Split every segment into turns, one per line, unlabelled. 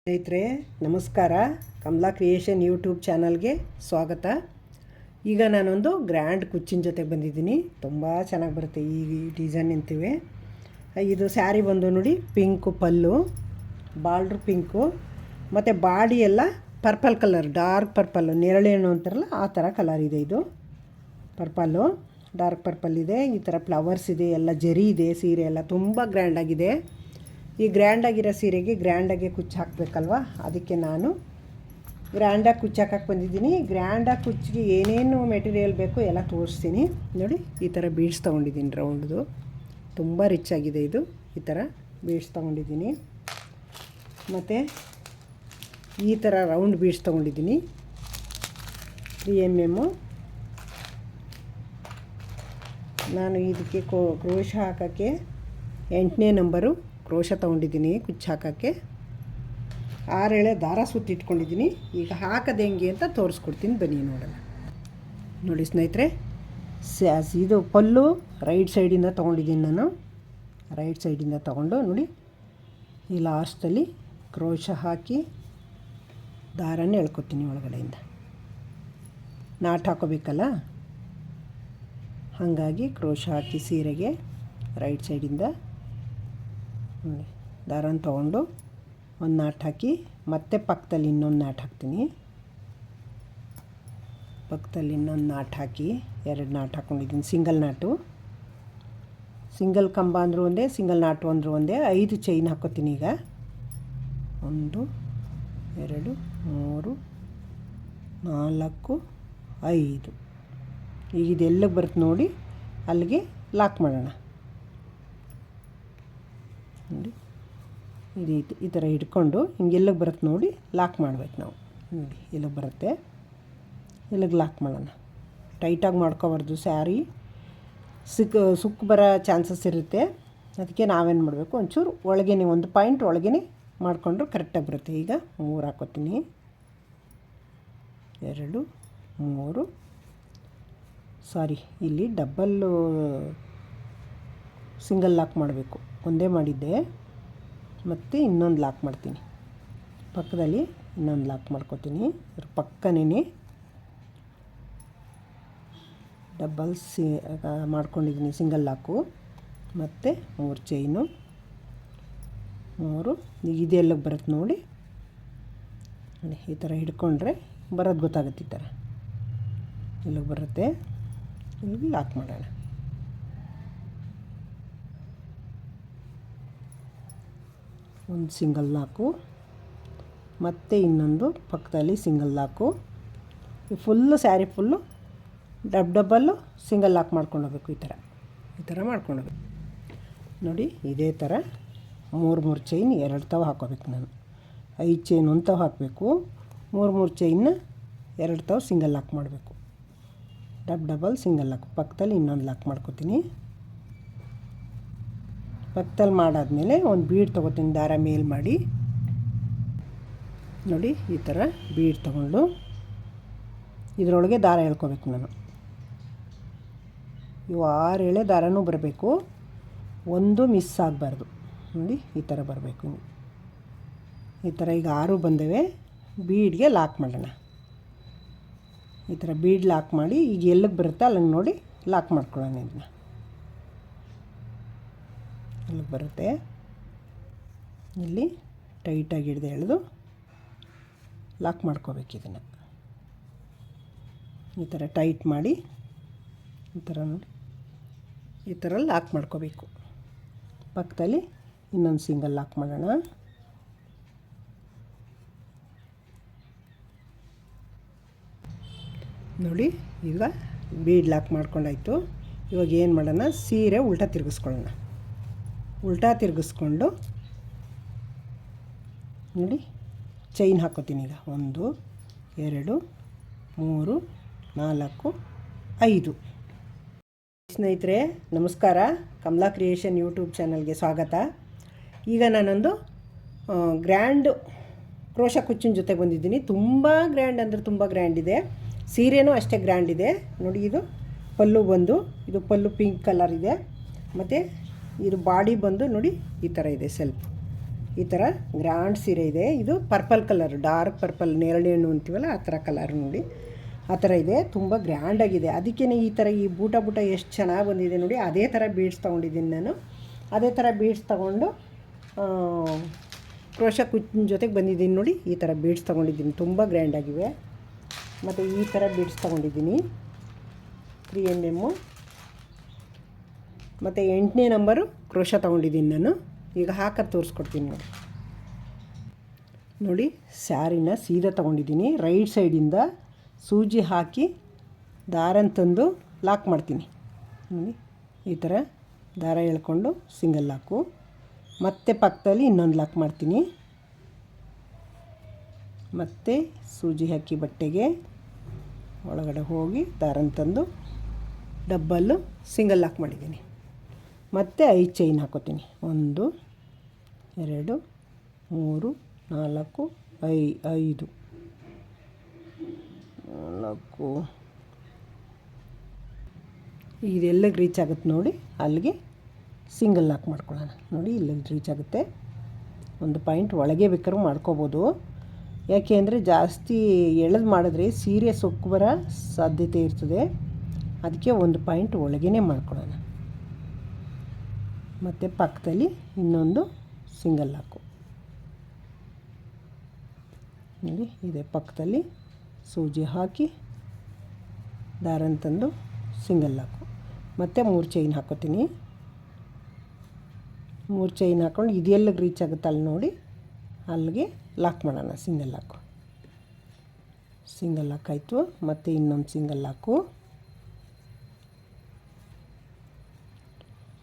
ಸ್ನೇಹಿತರೆ ನಮಸ್ಕಾರ. Kamala creation YouTube ಚಾನಲ್ಗೆ ಸ್ವಾಗತ. ಈಗ ನಾನೊಂದು ಗ್ರ್ಯಾಂಡ್ ಕುಚ್ಚಿನ ಜೊತೆ ಬಂದಿದ್ದೀನಿ. ತುಂಬ ಚೆನ್ನಾಗಿ ಬರುತ್ತೆ ಈ ಡಿಸೈನ್ ಅಂತೀವಿ. ಇದು ಸ್ಯಾರಿ ಬಂದು ನೋಡಿ ಪಿಂಕು ಪಲ್ಲು, ಬಾರ್ಡ್ರ್ ಪಿಂಕು ಮತ್ತು ಬಾಡಿ ಎಲ್ಲ ಪರ್ಪಲ್ ಕಲರ್, ಡಾರ್ಕ್ ಪರ್ಪಲ್ಲು, ನೇರಳೆಹಣ್ಣು ಅಂತಾರಲ್ಲ ಆ ಥರ ಕಲರ್ ಇದೆ. ಇದು ಪರ್ಪಲ್ಲು, ಡಾರ್ಕ್ ಪರ್ಪಲ್ ಇದೆ. ಈ ಥರ ಫ್ಲವರ್ಸ್ ಇದೆ, ಎಲ್ಲ ಜರಿ ಇದೆ. ಸೀರೆ ಎಲ್ಲ ತುಂಬ ಗ್ರ್ಯಾಂಡಾಗಿದೆ. ಈ ಗ್ರ್ಯಾಂಡಾಗಿರೋ ಸೀರೆಗೆ ಗ್ರ್ಯಾಂಡಾಗೆ ಕುಚ್ಚು ಹಾಕಬೇಕಲ್ವ, ಅದಕ್ಕೆ ನಾನು ಗ್ರ್ಯಾಂಡಾಗಿ ಕುಚ್ಚು ಹಾಕಕ್ಕೆ ಬಂದಿದ್ದೀನಿ. ಗ್ರ್ಯಾಂಡಾಗಿ ಕುಚ್ಚಿಗೆ ಏನೇನು ಮೆಟೀರಿಯಲ್ ಬೇಕು ಎಲ್ಲ ತೋರಿಸ್ತೀನಿ ನೋಡಿ. ಈ ಥರ ಬೀಡ್ಸ್ ತೊಗೊಂಡಿದ್ದೀನಿ, ರೌಂಡ್ದು, ತುಂಬ ರಿಚ್ ಆಗಿದೆ ಇದು. ಈ ಥರ ಬೀಡ್ಸ್ ತೊಗೊಂಡಿದ್ದೀನಿ. ಮತ್ತು ಈ ಥರ ರೌಂಡ್ ಬೀಡ್ಸ್ ತೊಗೊಂಡಿದ್ದೀನಿ 3mm. ನಾನು ಇದಕ್ಕೆ ಕ್ರೋಶ ಹಾಕೋಕ್ಕೆ 8ನೇ ನಂಬರು ಕ್ರೋಶ ತೊಗೊಂಡಿದ್ದೀನಿ ಕುಚ್ಚು ಹಾಕೋಕ್ಕೆ. 6 ಎಳೆ ದಾರ ಸುತ್ತಿಟ್ಕೊಂಡಿದ್ದೀನಿ. ಈಗ ಹಾಕೋದು ಹೆಂಗೆ ಅಂತ ತೋರಿಸ್ಕೊಡ್ತೀನಿ, ಬನ್ನಿ ನೋಡೋಣ. ನೋಡಿ ಸ್ನೇಹಿತರೆ, ಇದು ಪಲ್ಲು ರೈಟ್ ಸೈಡಿಂದ ತೊಗೊಂಡಿದ್ದೀನಿ ನಾನು. ರೈಟ್ ಸೈಡಿಂದ ತೊಗೊಂಡು ನೋಡಿ, ಈ ಲಾಸ್ಟಲ್ಲಿ ಕ್ರೋಶ ಹಾಕಿ ದಾರನ ಎಳ್ಕೊತೀನಿ ಒಳಗಡೆಯಿಂದ. ನಾಟ್ ಹಾಕೋಬೇಕಲ್ಲ, ಹಾಗಾಗಿ ಕ್ರೋಶ ಹಾಕಿ ಸೀರೆಗೆ ರೈಟ್ ಸೈಡಿಂದ ನೋಡಿ ದಾರನ ತೊಗೊಂಡು ಒಂದು ನಾಟ್ ಹಾಕಿ, ಮತ್ತೆ ಪಕ್ಕದಲ್ಲಿ ಇನ್ನೊಂದು ನಾಟ್ ಹಾಕ್ತೀನಿ. ಪಕ್ಕದಲ್ಲಿ ಇನ್ನೊಂದು ನಾಟ್ ಹಾಕಿ 2 ನಾಟ್ ಹಾಕ್ಕೊಂಡಿದ್ದೀನಿ. ಸಿಂಗಲ್ ನಾಟು, ಸಿಂಗಲ್ ಕಂಬ ಅಂದರೂ ಒಂದೇ, ಸಿಂಗಲ್ ನಾಟು ಅಂದರೂ ಒಂದೇ. 5 ಚೈನ್ ಹಾಕ್ಕೋತೀನಿ. ಈಗ 1 2 3 4 5. ಈಗ ಇದೆಲ್ಲಿಗೆ ಬರುತ್ತೆ ನೋಡಿ, ಅಲ್ಲಿಗೆ ಲಾಕ್ ಮಾಡೋಣ. ನೋಡಿ ಈ ಥರ ಹಿಡ್ಕೊಂಡು ಹಿಂಗೆಲ್ಲಿಗೆ ಬರುತ್ತೆ ನೋಡಿ ಲಾಕ್ ಮಾಡಬೇಕು ನಾವು. ನೋಡಿ ಎಲ್ಲಿಗೆ ಬರುತ್ತೆ, ಎಲ್ಲಿಗೆ ಲಾಕ್ ಮಾಡೋಣ. ಟೈಟಾಗಿ ಮಾಡ್ಕೊಬಾರ್ದು, ಸ್ಯಾರಿ ಸುಕ್ಕು ಬರೋ ಚಾನ್ಸಸ್ ಇರುತ್ತೆ. ಅದಕ್ಕೆ ನಾವೇನು ಮಾಡಬೇಕು, ಒಂಚೂರು ಒಳಗೇ, ಒಂದು ಪಾಯಿಂಟ್ ಒಳಗೇ ಮಾಡಿಕೊಂಡ್ರು ಕರೆಕ್ಟಾಗಿ ಬರುತ್ತೆ. ಈಗ 3 ಹಾಕ್ಕೋತೀನಿ. 2 3 ಸಾರಿ, ಇಲ್ಲಿ ಡಬ್ಬಲ್ಲು ಸಿಂಗಲ್ ಲಾಕ್ ಮಾಡಬೇಕು. ಒಂದೇ ಮಾಡಿದ್ದೆ, ಮತ್ತು ಇನ್ನೊಂದು ಲಾಕ್ ಮಾಡ್ತೀನಿ. ಪಕ್ಕದಲ್ಲಿ ಇನ್ನೊಂದು ಲಾಕ್ ಮಾಡ್ಕೋತೀನಿ. ಅದ್ರ ಪಕ್ಕನೇ ಡಬ್ಬಲ್ ಮಾಡ್ಕೊಂಡಿದ್ದೀನಿ ಸಿಂಗಲ್ ಲಾಕು. ಮತ್ತು 3 ಚೈನು, 3. ಇದೆಲ್ಲಿಗೆ ಬರುತ್ತೆ ನೋಡಿ, ಈ ಥರ ಹಿಡ್ಕೊಂಡ್ರೆ ಬರೋದು ಗೊತ್ತಾಗುತ್ತೆ. ಈ ಥರ ಇಲ್ಲಿಗೆ ಬರುತ್ತೆ, ಇಲ್ಲಿಗೆ ಲಾಕ್ ಮಾಡೋಣ. ಒಂದು ಸಿಂಗಲ್ ಲಾಕು, ಮತ್ತು ಇನ್ನೊಂದು ಪಕ್ಕದಲ್ಲಿ ಸಿಂಗಲ್ ಲಾಕು. ಈ full sari full double single lock ಮಾಡ್ಕೊಂಡು ಹೋಗ್ಬೇಕು. ಈ ಥರ ಮಾಡ್ಕೊಂಡು ಹೋಗ್ಬೇಕು ನೋಡಿ. ಇದೇ ಥರ 3 ಚೈನ್ 2 ತಾವು ಹಾಕೋಬೇಕು. ನಾನು 5 ಚೈನ್ 1 ತಾವು ಹಾಕಬೇಕು. 3 ಚೈನ್ನ 2 ತಾವು ಸಿಂಗಲ್ ಲಾಕ್ ಮಾಡಬೇಕು. Double single lock. ಪಕ್ಕದಲ್ಲಿ ಇನ್ನೊಂದು ಲಾಕ್ ಮಾಡ್ಕೋತೀನಿ. ಪಕ್ಕದಲ್ಲಿ ಮಾಡಾದಮೇಲೆ ಒಂದು ಬೀಡ್ ತೊಗೋತೀನಿ, ದಾರ ಮೇಲ್ ಮಾಡಿ ನೋಡಿ. ಈ ಥರ ಬೀಡ್ ತೊಗೊಂಡು ಇದರೊಳಗೆ ದಾರ ಎಳ್ಕೊಬೇಕು ನಾನು. ಇವು 6 ಎಳೆ ದಾರನೂ ಬರಬೇಕು, ಒಂದು ಮಿಸ್ ಆಗಬಾರ್ದು. ನೋಡಿ ಈ ಥರ ಬರಬೇಕು. ಈ ಥರ ಈಗ 6 ಬಂದವೆ. ಬೀಡ್ಗೆ ಲಾಕ್ ಮಾಡೋಣ. ಈ ಥರ ಬೀಡ್ ಲಾಕ್ ಮಾಡಿ, ಈಗ ಎಲ್ಲಿಗೆ ಬರುತ್ತೆ ಅಲ್ಲಿಗೆ ನೋಡಿ ಲಾಕ್ ಮಾಡ್ಕೊಳ್ಳೋಣ. ಇದನ್ನ ಇಲ್ಲಿಗೆ ಬರುತ್ತೆ, ಇಲ್ಲಿ ಟೈಟಾಗಿ ಹಿಡ್ದು ಎಳೆದು ಲಾಕ್ ಮಾಡ್ಕೋಬೇಕು. ಇದನ್ನು ಈ ಥರ ಟೈಟ್ ಮಾಡಿ ಈ ಥರ ನೋಡಿ, ಈ ಥರ ಲಾಕ್ ಮಾಡ್ಕೋಬೇಕು. ಪಕ್ಕದಲ್ಲಿ ಇನ್ನೊಂದು ಸಿಂಗಲ್ ಲಾಕ್ ಮಾಡೋಣ. ನೋಡಿ ಈಗ ಬೀಡ್ ಲಾಕ್ ಮಾಡ್ಕೊಂಡಾಯ್ತು. ಇವಾಗ ಏನು ಮಾಡೋಣ, ಸೀರೆ ಉಲ್ಟಾ ತಿರುಗಿಸ್ಕೊಳ್ಳೋಣ. ಉಲ್ಟಾ ತಿರುಗಿಸ್ಕೊಂಡು ನೋಡಿ ಚೈನ್ ಹಾಕೋತೀನಿ. ಈಗ 1 2 3 4 5. ಸ್ನೇಹಿತರೆ ನಮಸ್ಕಾರ. ಕಮಲಾ ಕ್ರಿಯೇಷನ್ ಯೂಟ್ಯೂಬ್ ಚಾನಲ್ಗೆ ಸ್ವಾಗತ. ಈಗ ನಾನೊಂದು ಗ್ರ್ಯಾಂಡ್ ಕ್ರೋಶ ಕುಚ್ಚಿನ ಜೊತೆ ಬಂದಿದ್ದೀನಿ. ತುಂಬ ಗ್ರ್ಯಾಂಡ್ ಅಂದರೆ ತುಂಬ ಗ್ರ್ಯಾಂಡ್ ಇದೆ. ಸೀರೆನೂ ಅಷ್ಟೇ ಗ್ರ್ಯಾಂಡ್ ಇದೆ ನೋಡಿ. ಇದು ಪಲ್ಲು ಬಂದು, ಇದು ಪಲ್ಲು ಪಿಂಕ್ ಕಲರ್ ಇದೆ. ಮತ್ತು ಇದು ಬಾಡಿ ಬಂದು ನೋಡಿ ಈ ಥರ ಇದೆ. ಸೆಲ್ಫ್ ಈ ಥರ ಗ್ರ್ಯಾಂಡ್ ಸೀರೆ ಇದೆ. ಇದು ಪರ್ಪಲ್ ಕಲರ್, ಡಾರ್ಕ್ ಪರ್ಪಲ್, ನೇರಳೆ ಹಣ್ಣು ಅಂತೀವಲ್ಲ ಆ ಥರ ಕಲರ್ ನೋಡಿ, ಆ ಥರ ಇದೆ. ತುಂಬ ಗ್ರ್ಯಾಂಡಾಗಿದೆ. ಅದಕ್ಕೇ ಈ ಥರ ಈ ಬೂಟ ಎಷ್ಟು ಚೆನ್ನಾಗಿ ಬಂದಿದೆ ನೋಡಿ. ಅದೇ ಥರ ಬೀಡ್ಸ್ ತೊಗೊಂಡಿದ್ದೀನಿ ನಾನು. ಅದೇ ಥರ ಬೀಡ್ಸ್ ತೊಗೊಂಡು ಕ್ರೋಶ ಕುಚ್ಚಿನ ಜೊತೆಗೆ ಬಂದಿದ್ದೀನಿ ನೋಡಿ. ಈ ಥರ ಬೀಡ್ಸ್ ತೊಗೊಂಡಿದ್ದೀನಿ, ತುಂಬ ಗ್ರ್ಯಾಂಡಾಗಿವೆ. ಮತ್ತು ಈ ಥರ ಬೀಡ್ಸ್ ತೊಗೊಂಡಿದ್ದೀನಿ 3mm. ಮತ್ತು 8ನೇ ನಂಬರು ಕ್ರೋಶ ತೊಗೊಂಡಿದ್ದೀನಿ ನಾನು. ಈಗ ಹಾಕೋದು ತೋರಿಸ್ಕೊಡ್ತೀನಿ ನೋಡಿ. ನೋಡಿ, ಸ್ಯಾರಿನ ಸೀದಾ ತೊಗೊಂಡಿದ್ದೀನಿ. ರೈಟ್ ಸೈಡಿಂದ ಸೂಜಿ ಹಾಕಿ ದಾರನ ತಂದು ಲಾಕ್ ಮಾಡ್ತೀನಿ ನೋಡಿ. ಈ ಥರ ದಾರ ಎಳ್ಕೊಂಡು ಸಿಂಗಲ್ ಲಾಕು, ಮತ್ತು ಪಕ್ಕದಲ್ಲಿ ಇನ್ನೊಂದು ಲಾಕ್ ಮಾಡ್ತೀನಿ. ಮತ್ತು ಸೂಜಿ ಹಾಕಿ ಬಟ್ಟೆಗೆ ಒಳಗಡೆ ಹೋಗಿ ದಾರನ ತಂದು ಡಬ್ಬಲ್ಲು ಸಿಂಗಲ್ ಲಾಕ್ ಮಾಡಿದ್ದೀನಿ. ಮತ್ತು 5 ಚೈನ್ ಹಾಕೋತೀನಿ. 1 2 3 4 5 4 ಇದೆಲ್ಲಿಗೆ ರೀಚ್ ಆಗುತ್ತೆ ನೋಡಿ, ಅಲ್ಲಿಗೆ ಸಿಂಗಲ್ ಲಾಕ್ ಮಾಡ್ಕೊಳ್ಳೋಣ ನೋಡಿ. ಇಲ್ಲಿಗೆ ರೀಚ್ ಆಗುತ್ತೆ. ಒಂದು ಪಾಯಿಂಟ್ ಒಳಗೆ ಬೇಕಾದ್ರೂ ಮಾಡ್ಕೋಬೋದು. ಯಾಕೆ ಅಂದರೆ ಜಾಸ್ತಿ ಎಳೆದು ಮಾಡಿದ್ರೆ ಸೀರೆ ಸೊಕ್ಕು ಬರೋ ಸಾಧ್ಯತೆ ಇರ್ತದೆ. ಅದಕ್ಕೆ ಒಂದು ಪಾಯಿಂಟ್ ಒಳಗೇ ಮಾಡ್ಕೊಳ್ಳೋಣ. ಮತ್ತು ಪಕ್ಕದಲ್ಲಿ ಇನ್ನೊಂದು ಸಿಂಗಲ್ ಲಾಕು ನೋಡಿ. ಇದೆ ಪಕ್ಕದಲ್ಲಿ ಸೂಜಿ ಹಾಕಿ ದಾರನ ತಂದು ಸಿಂಗಲ್ ಲಾಕು, ಮತ್ತು 3 ಚೈನ್ ಹಾಕೋತೀನಿ. 3 ಚೈನ್ ಹಾಕ್ಕೊಂಡು ಇದೆಲ್ಲಿಗೆ ರೀಚ್ ಆಗುತ್ತೆ ಅಲ್ಲಿ ನೋಡಿ, ಅಲ್ಲಿಗೆ ಲಾಕ್ ಮಾಡೋಣ. ಸಿಂಗಲ್ ಲಾಕ್ ಆಯಿತು. ಮತ್ತು ಇನ್ನೊಂದು ಸಿಂಗಲ್ ಲಾಕು,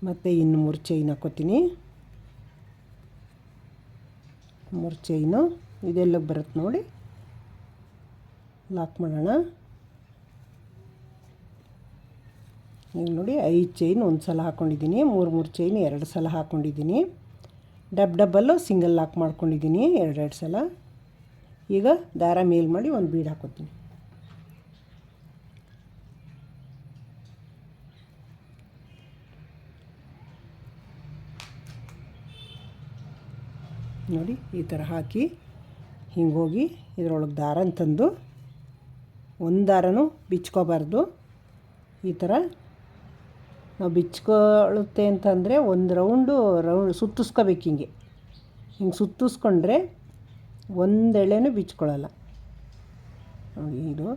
ಮತ್ತು ಇನ್ನು 3 ಚೈನ್ ಹಾಕೋತೀನಿ. 3 ಚೈನು ಇದೆಲ್ಲಿಗೆ ಬರುತ್ತೆ ನೋಡಿ, ಲಾಕ್ ಮಾಡೋಣ. ಈಗ ನೋಡಿ 5 ಚೈನ್ ಒಂದು ಸಲ ಹಾಕ್ಕೊಂಡಿದ್ದೀನಿ, 3 ಚೈನ್ 2 ಸಲ ಹಾಕ್ಕೊಂಡಿದ್ದೀನಿ. ಡಬ್ಬಲ್ಲು ಸಿಂಗಲ್ ಲಾಕ್ ಮಾಡ್ಕೊಂಡಿದ್ದೀನಿ 2 ಸಲ. ಈಗ ದಾರ ಮೇಲ್ ಮಾಡಿ ಒಂದು ಬೀಡ್ ಹಾಕೋತೀನಿ ನೋಡಿ. ಈ ಥರ ಹಾಕಿ ಹಿಂಗೆ ಹೋಗಿ ಇದರೊಳಗೆ ದಾರನ ತಂದು, ಒಂದು ದಾರನೂ ಬಿಚ್ಕೋಬಾರ್ದು. ಈ ಥರ ನಾವು ಬಿಚ್ಕೊಳ್ಳುತ್ತೆ ಅಂತಂದರೆ ಒಂದು ರೌಂಡ್ ಸುತ್ತಿಸ್ಕೋಬೇಕು. ಹಿಂಗೆ ಸುತ್ತಿಸ್ಕೊಂಡ್ರೆ ಒಂದೆಳೆನೂ ಬಿಚ್ಕೊಳ್ಳಲ್ಲ ನೋಡಿ. ಇದು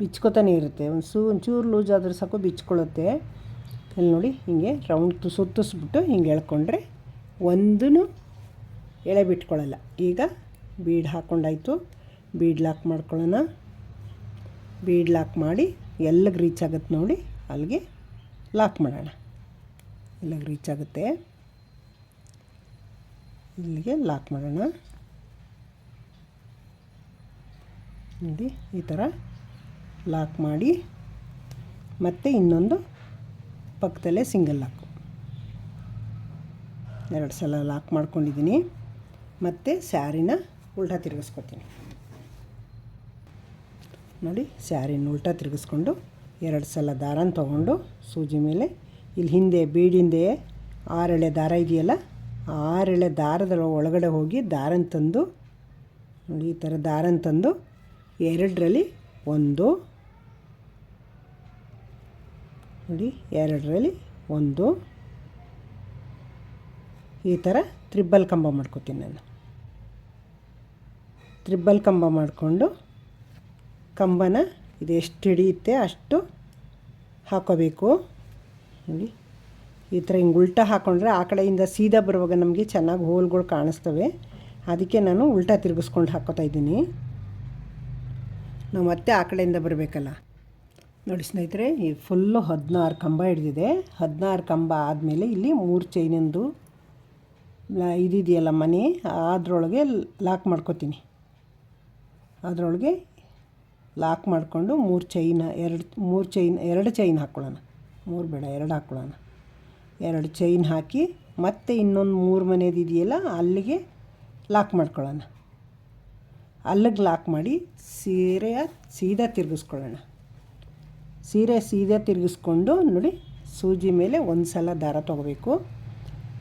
ಬಿಚ್ಕೋತಾನೆ ಇರುತ್ತೆ. ಒಂಚೂರು ಲೂಸ್ ಆದರೆ ಸಾಕು ಬಿಚ್ಕೊಳ್ಳುತ್ತೆ. ಇಲ್ಲಿ ನೋಡಿ, ಹಿಂಗೆ ರೌಂಡ್ ಸುತ್ತಿಸ್ಬಿಟ್ಟು ಹಿಂಗೆ ಎಳ್ಕೊಂಡ್ರೆ ಒಂದೂ ಎಳೆ ಬಿಟ್ಕೊಳ್ಳಲ್ಲ. ಈಗ ಬೀಡ್ ಹಾಕ್ಕೊಂಡಾಯ್ತು. ಬೀಡ್ ಲಾಕ್ ಮಾಡ್ಕೊಳ್ಳೋಣ. ಬೀಡ್ ಲಾಕ್ ಮಾಡಿ ಎಲ್ಲಿಗೆ ರೀಚ್ ಆಗುತ್ತೆ ನೋಡಿ, ಅಲ್ಲಿಗೆ ಲಾಕ್ ಮಾಡೋಣ. ಇಲ್ಲಿಗೆ ರೀಚ್ ಆಗುತ್ತೆ, ಇಲ್ಲಿಗೆ ಲಾಕ್ ಮಾಡೋಣ ನೋಡಿ. ಈ ಥರ ಲಾಕ್ ಮಾಡಿ ಮತ್ತು ಇನ್ನೊಂದು ಪಕ್ಕದಲ್ಲೇ ಸಿಂಗಲ್ ಲಾಕು 2 ಸಲ ಲಾಕ್ ಮಾಡ್ಕೊಂಡಿದ್ದೀನಿ. ಮತ್ತು ಸ್ಯಾರಿನ ಉಲ್ಟಾ ತಿರುಗಿಸ್ಕೊತೀನಿ ನೋಡಿ. ಸ್ಯಾರಿನ ಉಲ್ಟಾ ತಿರುಗಿಸ್ಕೊಂಡು 2 ಸಲ ದಾರನ ತೊಗೊಂಡು ಸೂಜಿ ಮೇಲೆ ಇಲ್ಲಿ ಹಿಂದೆ ಬೀಡಿಂದೆ 6 ಎಳೆ ದಾರ ಇದೆಯಲ್ಲ, 6 ಎಳೆ ದಾರದ ಒಳಗಡೆ ಹೋಗಿ ದಾರನ ತಂದು ನೋಡಿ. ಈ ಥರ ದಾರನ ತಂದು 2ರಲ್ಲಿ 1 ನೋಡಿ, 2ರಲ್ಲಿ 1 ಈ ಥರ ತ್ರಿಬ್ಬಲ್ ಕಂಬ ಮಾಡ್ಕೋತೀನಿ ನಾನು. ತ್ರಿಬ್ಬಲ್ ಕಂಬ ಮಾಡಿಕೊಂಡು ಕಂಬನ ಇದು ಎಷ್ಟು ಹಿಡಿಯುತ್ತೆ ಅಷ್ಟು ಹಾಕೋಬೇಕು ನೋಡಿ. ಈ ಥರ ಹಿಂಗೆ ಉಲ್ಟಾ ಹಾಕ್ಕೊಂಡ್ರೆ ಆ ಕಡೆಯಿಂದ ಸೀದಾ ಬರುವಾಗ ನಮಗೆ ಚೆನ್ನಾಗಿ ಹೋಲ್ಗಳು ಕಾಣಿಸ್ತವೆ. ಅದಕ್ಕೆ ನಾನು ಉಲ್ಟಾ ತಿರುಗಿಸ್ಕೊಂಡು ಹಾಕ್ಕೋತಾ ಇದ್ದೀನಿ. ನಾವು ಮತ್ತೆ ಆ ಕಡೆಯಿಂದ ಬರಬೇಕಲ್ಲ ನೋಡಿ ಸ್ನೇಹಿತರೆ. ಇದು ಫುಲ್ಲು 16 ಕಂಬ ಹಿಡಿದಿದೆ. 16 ಕಂಬ ಆದಮೇಲೆ ಇಲ್ಲಿ 3 ಚೈನಿಂದು ಇದಿದೆಯಲ್ಲ ಮನೆ, ಅದರೊಳಗೆ ಲಾಕ್ ಮಾಡ್ಕೋತೀನಿ. ಅದರೊಳಗೆ ಲಾಕ್ ಮಾಡಿಕೊಂಡು 3 ಚೈನ್ 2 ಚೈನ್ ಹಾಕ್ಕೊಳ್ಳೋಣ. 3 ಬೇಡ, 2 ಹಾಕ್ಕೊಳ್ಳೋಣ. 2 ಚೈನ್ ಹಾಕಿ ಮತ್ತೆ ಇನ್ನೊಂದು 3 ಮನೆಯದು ಇದೆಯಲ್ಲ ಅಲ್ಲಿಗೆ ಲಾಕ್ ಮಾಡ್ಕೊಳ್ಳೋಣ. ಅಲ್ಲಿಗೆ ಲಾಕ್ ಮಾಡಿ ಸೀರೆಯ ಸೀದಾ ತಿರುಗಿಸ್ಕೊಳ್ಳೋಣ. ಸೀರೆ ಸೀದಾ ತಿರುಗಿಸ್ಕೊಂಡು ನೋಡಿ, ಸೂಜಿ ಮೇಲೆ ಒಂದು ಸಲ ದಾರ ತೊಗೋಬೇಕು.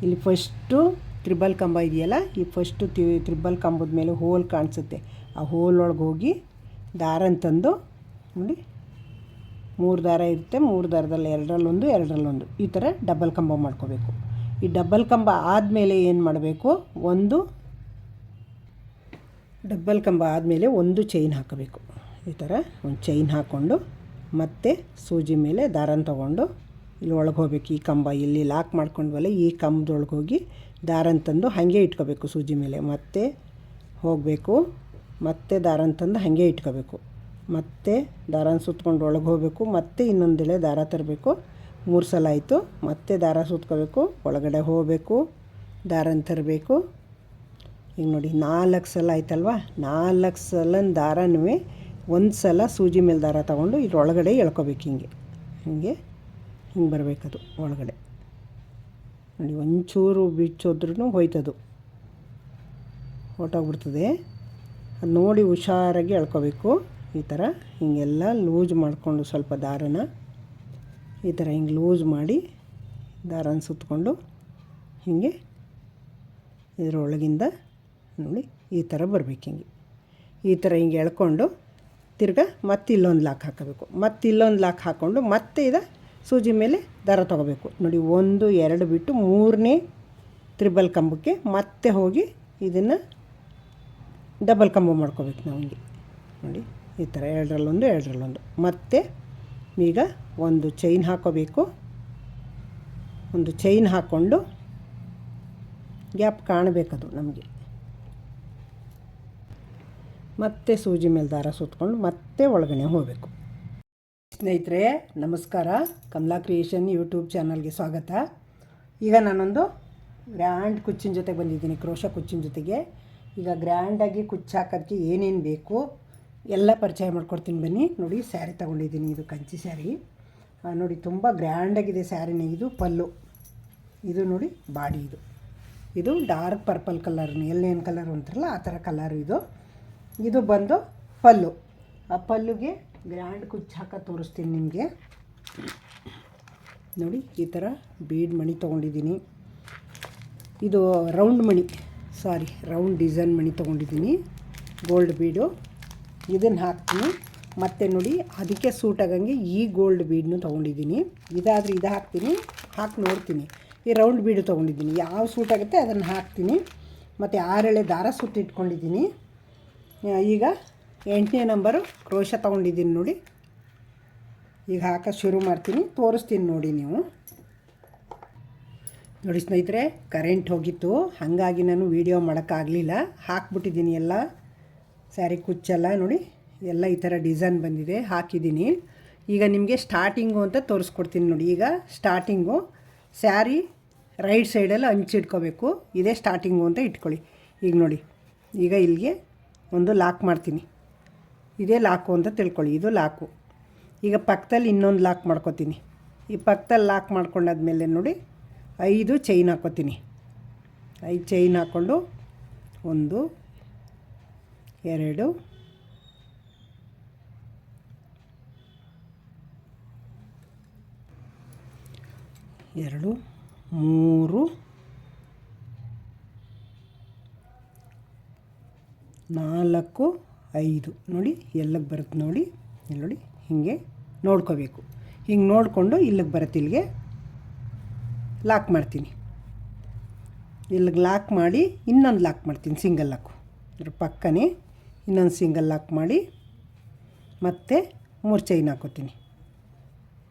ಇಲ್ಲಿ ಫಸ್ಟು ತ್ರಿಬಲ್ ಕಂಬ ಇದೆಯಲ್ಲ, ಈ ಫಸ್ಟು ತ್ರಿಬಲ್ ಕಂಬದ ಮೇಲೆ ಹೋಲ್ ಕಾಣಿಸುತ್ತೆ, ಆ ಹೋಲ್ ಒಳಗೆ ಹೋಗಿ ದಾರನ ತಂದು ನೋಡಿ, 3 ದಾರ ಇರುತ್ತೆ, 3 ದಾರದಲ್ಲಿ ಎರಡರಲ್ಲೊಂದು ಈ ಥರ ಡಬಲ್ ಕಂಬ ಮಾಡ್ಕೋಬೇಕು. ಈ ಡಬಲ್ ಕಂಬ ಆದಮೇಲೆ ಏನು ಮಾಡಬೇಕು, ಡಬಲ್ ಕಂಬ ಆದಮೇಲೆ ಒಂದು ಚೈನ್ ಹಾಕಬೇಕು. ಈ ಥರ ಒಂದು ಚೈನ್ ಹಾಕ್ಕೊಂಡು ಮತ್ತೆ ಸೂಜಿ ಮೇಲೆ ದಾರನ ತೊಗೊಂಡು ಇಲ್ಲಿ ಒಳಗೆ ಹೋಗ್ಬೇಕು. ಈ ಕಂಬ ಇಲ್ಲಿ ಲಾಕ್ ಮಾಡ್ಕೊಂಡ್ವಲ್ಲ, ಈ ಕಂಬದೊಳಗೆ ಹೋಗಿ ದಾರನ ತಂದು ಹಾಗೆ ಇಟ್ಕೋಬೇಕು. ಸೂಜಿ ಮೇಲೆ ಮತ್ತೆ ಹೋಗಬೇಕು, ಮತ್ತೆ ದಾರನ ತಂದು ಹಾಗೆ ಇಟ್ಕೋಬೇಕು. ಮತ್ತೆ ದಾರನ ಸುತ್ಕೊಂಡು ಒಳಗೆ ಹೋಗಬೇಕು, ಮತ್ತೆ ಇನ್ನೊಂದೆಳೆ ದಾರ ತರಬೇಕು. 3 ಸಲ ಆಯಿತು. ಮತ್ತೆ ದಾರ ಸುತ್ಕೋಬೇಕು, ಒಳಗಡೆ ಹೋಗಬೇಕು, ದಾರನ ತರಬೇಕು. ಈಗ ನೋಡಿ 4 ಸಲ ಆಯ್ತಲ್ವ, 4 ಸಲ ದಾರನೂ ಒಂದು ಸಲ ಸೂಜಿ ಮೇಲೆ ದಾರ ತೊಗೊಂಡು ಇಲ್ಲಿ ಒಳಗಡೆ ಎಳ್ಕೊಬೇಕು. ಹಿಂಗೆ ಬರಬೇಕದು ಒಳಗಡೆ. ನೋಡಿ ಒಂಚೂರು ಬಿಚ್ಚೋದ್ರೂ ಹೋಯ್ತದು, ಹೊಟ್ಟೋಗ್ಬಿಡ್ತದೆ. ಅದು ನೋಡಿ ಹುಷಾರಾಗಿ ಎಳ್ಕೊಬೇಕು. ಈ ಥರ ಹಿಂಗೆಲ್ಲ ಲೂಸ್ ಮಾಡಿಕೊಂಡು ಸ್ವಲ್ಪ ದಾರನ ಈ ಥರ ಹಿಂಗೆ ಲೂಸ್ ಮಾಡಿ ದಾರನ ಸುತ್ತಕೊಂಡು ಹೀಗೆ ಇದರೊಳಗಿಂದ ನೋಡಿ ಈ ಥರ ಬರಬೇಕು. ಈ ಥರ ಹಿಂಗೆ ಎಳ್ಕೊಂಡು ತಿರ್ಗಾ ಮತ್ತೆ ಇಲ್ಲೊಂದು ಲಾಕ್ ಹಾಕಬೇಕು. ಮತ್ತೆ ಇಲ್ಲೊಂದು ಲಾಕ್ ಹಾಕ್ಕೊಂಡು ಮತ್ತೆ ಸೂಜಿ ಮೇಲೆ ದಾರ ತೊಗೋಬೇಕು. ನೋಡಿ 1 2 ಬಿಟ್ಟು 3ನೇ ತ್ರಿಬಲ್ ಕಂಬಕ್ಕೆ ಮತ್ತೆ ಹೋಗಿ ಇದನ್ನು ಡಬಲ್ ಕಂಬ ಮಾಡ್ಕೋಬೇಕು ನಾವು. ಹಿಂಗೆ ನೋಡಿ ಈ ಥರ ಎರಡರಲ್ಲೊಂದು ಮತ್ತೆ ಈಗ ಒಂದು ಚೈನ್ ಹಾಕೋಬೇಕು. ಒಂದು ಚೈನ್ ಹಾಕ್ಕೊಂಡು ಗ್ಯಾಪ್ ಕಾಣಬೇಕದು ನಮಗೆ. ಮತ್ತೆ ಸೂಜಿ ಮೇಲೆ ದಾರ ಸುತ್ಕೊಂಡು ಮತ್ತೆ ಒಳಗಡೆ ಹೋಗಬೇಕು. ಸ್ನೇಹಿತರೆ ನಮಸ್ಕಾರ, ಕಮಲಾ ಕ್ರಿಯೇಷನ್ ಯೂಟ್ಯೂಬ್ ಚಾನಲ್ಗೆ ಸ್ವಾಗತ. ಈಗ ನಾನೊಂದು ಗ್ರ್ಯಾಂಡ್ ಕುಚ್ಚಿನ ಜೊತೆ ಬಂದಿದ್ದೀನಿ, ಕ್ರೋಶ ಕುಚ್ಚಿನ ಜೊತೆಗೆ. ಈಗ ಗ್ರ್ಯಾಂಡಾಗಿ ಕುಚ್ಚು ಹಾಕೋದಕ್ಕೆ ಏನೇನು ಬೇಕು ಎಲ್ಲ ಪರಿಚಯ ಮಾಡ್ಕೊಡ್ತೀನಿ ಬನ್ನಿ. ನೋಡಿ ಸ್ಯಾರಿ ತೊಗೊಂಡಿದ್ದೀನಿ, ಇದು ಕಂಚಿ ಸ್ಯಾರಿ. ನೋಡಿ ತುಂಬ ಗ್ರ್ಯಾಂಡಾಗಿದೆ ಸ್ಯಾರಿನೇ. ಇದು ಪಲ್ಲು, ಇದು ನೋಡಿ ಬಾಡಿ, ಇದು ಡಾರ್ಕ್ ಪರ್ಪಲ್ ಕಲರ್, ಎಲ್ನೇನು ಕಲರ್ ಅಂತಾರಲ್ಲ ಆ ಥರ ಕಲರ್ ಇದು ಬಂದು ಪಲ್ಲು. ಆ ಪಲ್ಲುಗೆ ಗ್ರ್ಯಾಂಡ್ ಕುಚ್ಚು ಹಾಕಿ ತೋರಿಸ್ತೀನಿ ನಿಮಗೆ. ನೋಡಿ ಈ ಥರ ಬೀಡ್ ಮಣಿ ತೊಗೊಂಡಿದ್ದೀನಿ. ಇದು ರೌಂಡ್ ಡಿಸೈನ್ ಮಣಿ ತೊಗೊಂಡಿದ್ದೀನಿ, ಗೋಲ್ಡ್ ಬೀಡು. ಇದನ್ನು ಹಾಕ್ತೀನಿ. ಮತ್ತು ನೋಡಿ ಅದಕ್ಕೆ ಸೂಟ್ ಆಗಂಗೆ ಈ ಗೋಲ್ಡ್ ಬೀಡನ್ನು ತೊಗೊಂಡಿದ್ದೀನಿ. ಇದಾದರೆ ಇದು ಹಾಕ್ತೀನಿ, ಹಾಕಿ ನೋಡ್ತೀನಿ. ಈ ರೌಂಡ್ ಬೀಡು ತೊಗೊಂಡಿದ್ದೀನಿ, ಯಾವ ಸೂಟ್ ಆಗುತ್ತೆ ಅದನ್ನು ಹಾಕ್ತೀನಿ. ಮತ್ತು 6 ಎಳೆ ದಾರ ಸುತ್ತಿಟ್ಕೊಂಡಿದ್ದೀನಿ. ಈಗ 8ನೇ ನಂಬರು ಕ್ರೋಶ ತೊಗೊಂಡಿದ್ದೀನಿ ನೋಡಿ. ಈಗ ಹಾಕೋದು ಶುರು ಮಾಡ್ತೀನಿ, ತೋರಿಸ್ತೀನಿ ನೋಡಿ ನೀವು. ನೋಡಿ ಸ್ನೇಹಿತರೆ, ಕರೆಂಟ್ ಹೋಗಿತ್ತು, ಹಾಗಾಗಿ ನಾನು ವೀಡಿಯೋ ಮಾಡೋಕ್ಕಾಗಲಿಲ್ಲ. ಹಾಕ್ಬಿಟ್ಟಿದ್ದೀನಿ ಎಲ್ಲ ಸ್ಯಾರಿ ಕುಚ್ಚೆಲ್ಲ. ನೋಡಿ ಎಲ್ಲ ಈ ಥರ ಡಿಸೈನ್ ಬಂದಿದೆ, ಹಾಕಿದ್ದೀನಿ. ಈಗ ನಿಮಗೆ ಸ್ಟಾರ್ಟಿಂಗು ಅಂತ ತೋರಿಸ್ಕೊಡ್ತೀನಿ ನೋಡಿ. ಈಗ ಸ್ಟಾರ್ಟಿಂಗು ಸ್ಯಾರಿ ರೈಟ್ ಸೈಡಲ್ಲಿ ಹಂಚಿಟ್ಕೋಬೇಕು. ಇದೇ ಸ್ಟಾರ್ಟಿಂಗು ಅಂತ ಇಟ್ಕೊಳ್ಳಿ. ಈಗ ನೋಡಿ, ಈಗ ಇಲ್ಲಿಗೆ ಒಂದು ಲಾಕ್ ಮಾಡ್ತೀನಿ. ಇದೇ ಲಾಕು ಅಂತ ತಿಳ್ಕೊಳ್ಳಿ, ಇದು ಲಾಕು. ಈಗ ಪಕ್ಕದಲ್ಲಿ ಇನ್ನೊಂದು ಲಾಕ್ ಮಾಡ್ಕೊತೀನಿ. ಈ ಪಕ್ಕದಲ್ಲಿ ಲಾಕ್ ಮಾಡ್ಕೊಂಡಾದ್ಮೇಲೆ ನೋಡಿ 5 ಚೈನ್ ಹಾಕ್ಕೋತೀನಿ. 5 ಚೈನ್ ಹಾಕ್ಕೊಂಡು 1 2 3 4 5 ನೋಡಿ ಎಲ್ಲಿಗೆ ಬರುತ್ತೆ ನೋಡಿ. ಇಲ್ಲಿ ನೋಡಿ ಹೀಗೆ ನೋಡ್ಕೋಬೇಕು. ಹಿಂಗೆ ನೋಡಿಕೊಂಡು ಇಲ್ಲಿಗೆ ಬರುತ್ತೆ, ಇಲ್ಲಿಗೆ ಲಾಕ್ ಮಾಡ್ತೀನಿ. ಇಲ್ಲಿಗೆ ಲಾಕ್ ಮಾಡಿ ಇನ್ನೊಂದು ಲಾಕ್ ಮಾಡ್ತೀನಿ, ಸಿಂಗಲ್ ಲಾಕು. ಇದ್ರ ಪಕ್ಕನೇ ಇನ್ನೊಂದು ಸಿಂಗಲ್ ಲಾಕ್ ಮಾಡಿ ಮತ್ತೆ 3 ಚೈನ್ ಹಾಕೋತೀನಿ.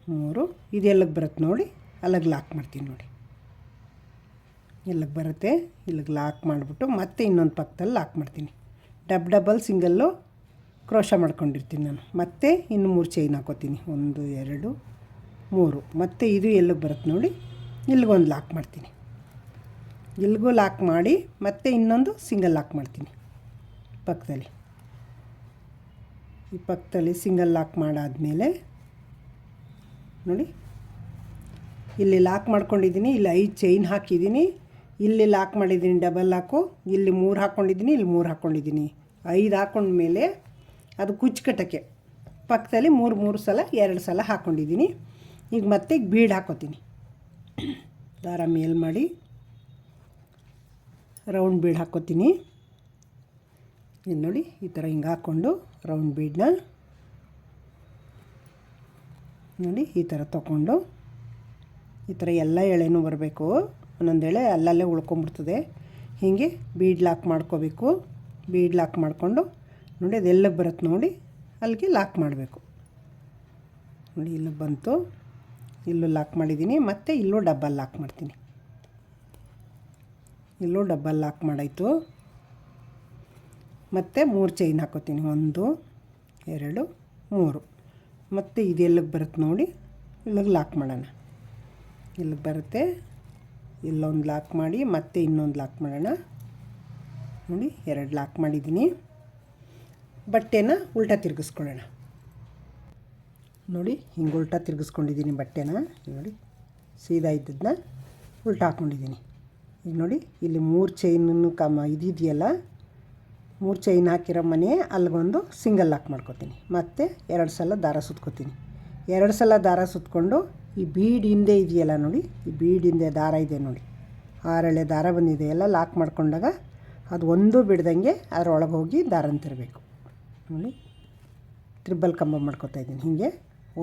3 ಇದು ಎಲ್ಲಿಗೆ ಬರುತ್ತೆ ನೋಡಿ, ಅಲ್ಲಿಗೆ ಲಾಕ್ ಮಾಡ್ತೀನಿ. ನೋಡಿ ಇಲ್ಲಿಗೆ ಬರುತ್ತೆ, ಇಲ್ಲಿಗೆ ಲಾಕ್ ಮಾಡಿಬಿಟ್ಟು ಮತ್ತೆ ಇನ್ನೊಂದು ಪಕ್ಕದಲ್ಲಿ ಲಾಕ್ ಮಾಡ್ತೀನಿ. ಡಬಲ್ ಸಿಂಗಲ್ಲು ಕ್ರೋಶ ಮಾಡ್ಕೊಂಡಿರ್ತೀನಿ ನಾನು. ಮತ್ತೆ ಇನ್ನು 3 ಚೈನ್ ಹಾಕೋತೀನಿ, 1 2 3. ಮತ್ತು ಇದು ಎಲ್ಲಿಗೆ ಬರುತ್ತೆ ನೋಡಿ, ಇಲ್ಲಿಗೊಂದು ಲಾಕ್ ಮಾಡ್ತೀನಿ. ಇಲ್ಲಿಗೂ ಲಾಕ್ ಮಾಡಿ ಮತ್ತೆ ಇನ್ನೊಂದು ಸಿಂಗಲ್ ಲಾಕ್ ಮಾಡ್ತೀನಿ ಪಕ್ಕದಲ್ಲಿ. ಈ ಪಕ್ಕದಲ್ಲಿ ಸಿಂಗಲ್ ಲಾಕ್ ಮಾಡಾದಮೇಲೆ ನೋಡಿ ಇಲ್ಲಿ ಲಾಕ್ ಮಾಡ್ಕೊಂಡಿದ್ದೀನಿ. ಇಲ್ಲಿ 5 ಚೈನ್ ಹಾಕಿದ್ದೀನಿ, ಇಲ್ಲಿ ಲಾಕ್ ಮಾಡಿದ್ದೀನಿ ಡಬಲ್ ಲಾಕು. ಇಲ್ಲಿ 3 ಹಾಕ್ಕೊಂಡಿದ್ದೀನಿ, ಇಲ್ಲಿ 3 ಹಾಕ್ಕೊಂಡಿದ್ದೀನಿ. 5 ಹಾಕ್ಕೊಂಡ್ಮೇಲೆ ಅದು ಕುಚ್ಚು ಕಟ್ಟೋಕ್ಕೆ ಪಕ್ಕದಲ್ಲಿ 3 ಸಲ 2 ಸಲ ಹಾಕ್ಕೊಂಡಿದ್ದೀನಿ. ಈಗ ಮತ್ತೆ ಬೀಡ್ ಹಾಕೋತೀನಿ. ದಾರ ಮೇಲ್ ಮಾಡಿ ರೌಂಡ್ ಬೀಡ್ ಹಾಕ್ಕೋತೀನಿ. ಇದು ನೋಡಿ ಈ ಥರ ಹಿಂಗೆ ಹಾಕ್ಕೊಂಡು ರೌಂಡ್ ಬೀಡನ್ನ ನೋಡಿ ಈ ಥರ ತೊಗೊಂಡು ಈ ಥರ ಎಲ್ಲ ಎಳೆನೂ ಬರಬೇಕು. ಒಂದೊಂದು ಎಳೆ ಅಲ್ಲಲ್ಲೇ ಉಳ್ಕೊಂಬಿಡ್ತದೆ. ಹೀಗೆ ಬೀಡ್ ಲಾಕ್ ಮಾಡ್ಕೋಬೇಕು. ಬೀಡ್ ಲಾಕ್ ಮಾಡಿಕೊಂಡು ನೋಡಿ ಅದೆಲ್ಲಕ್ಕೆ ಬರುತ್ತೆ ನೋಡಿ ಅಲ್ಲಿಗೆ ಲಾಕ್ ಮಾಡಬೇಕು. ನೋಡಿ ಇಲ್ಲೂ ಬಂತು, ಇಲ್ಲೂ ಲಾಕ್ ಮಾಡಿದ್ದೀನಿ. ಮತ್ತು ಇಲ್ಲೂ ಡಬ್ಬಲ್ ಲಾಕ್ ಮಾಡ್ತೀನಿ. ಇಲ್ಲೂ ಡಬ್ಬಲ್ ಲಾಕ್ ಮಾಡಾಯಿತು. ಮತ್ತು 3 ಚೈನ್ ಹಾಕೋತೀನಿ. 1 2 3. ಮತ್ತು ಇದೆಲ್ಲಕ್ಕೆ ಬರುತ್ತೆ ನೋಡಿ ಇಲ್ಲಿಗೆ ಲಾಕ್ ಮಾಡೋಣ. ಇಲ್ಲಿಗೆ ಬರುತ್ತೆ, ಇಲ್ಲೊಂದು ಲಾಕ್ ಮಾಡಿ ಮತ್ತೆ ಇನ್ನೊಂದು ಲಾಕ್ ಮಾಡೋಣ. ನೋಡಿ 2 ಲಾಕ್ ಮಾಡಿದ್ದೀನಿ. ಬಟ್ಟೆನ ಉಲ್ಟಾ ತಿರುಗಿಸ್ಕೊಳ್ಳೋಣ. ನೋಡಿ ಹಿಂಗೆ ಉಲ್ಟಾ ತಿರುಗಿಸ್ಕೊಂಡಿದ್ದೀನಿ ಬಟ್ಟೆನ. ನೋಡಿ ಸೀದಾ ಇದ್ದದನ್ನ ಉಲ್ಟಾ ಹಾಕ್ಕೊಂಡಿದ್ದೀನಿ. ಈಗ ನೋಡಿ ಇಲ್ಲಿ 3 ಚೈನನ್ನು ಇದೆಯಲ್ಲ, 3 ಚೈನ್ ಹಾಕಿರೋ ಮನೆ ಅಲ್ಲಿಗೊಂದು ಸಿಂಗಲ್ ಲಾಕ್ ಮಾಡ್ಕೊತೀನಿ. ಮತ್ತು 2 ಸಲ ದಾರ ಸುತ್ಕೋತೀನಿ. 2 ಸಲ ದಾರ ಸುತ್ಕೊಂಡು ಈ ಬೀಡ್ ಹಿಂದೆ ಇದೆಯಲ್ಲ ನೋಡಿ, ಈ ಬೀಡ್ ಹಿಂದೆ ದಾರ ಇದೆ ನೋಡಿ, 6 ಎಳೆ ದಾರ ಬಂದಿದೆ. ಎಲ್ಲ ಲಾಕ್ ಮಾಡ್ಕೊಂಡಾಗ ಅದು ಒಂದು ಬಿಡ್ದಂಗೆ ಅದರೊಳಗೆ ಹೋಗಿ ದಾರನ ತರಬೇಕು. ನೋಡಿ ತ್ರಿಬಲ್ ಕಂಬ ಮಾಡ್ಕೊತಾ ಇದ್ದೀನಿ. ಹೀಗೆ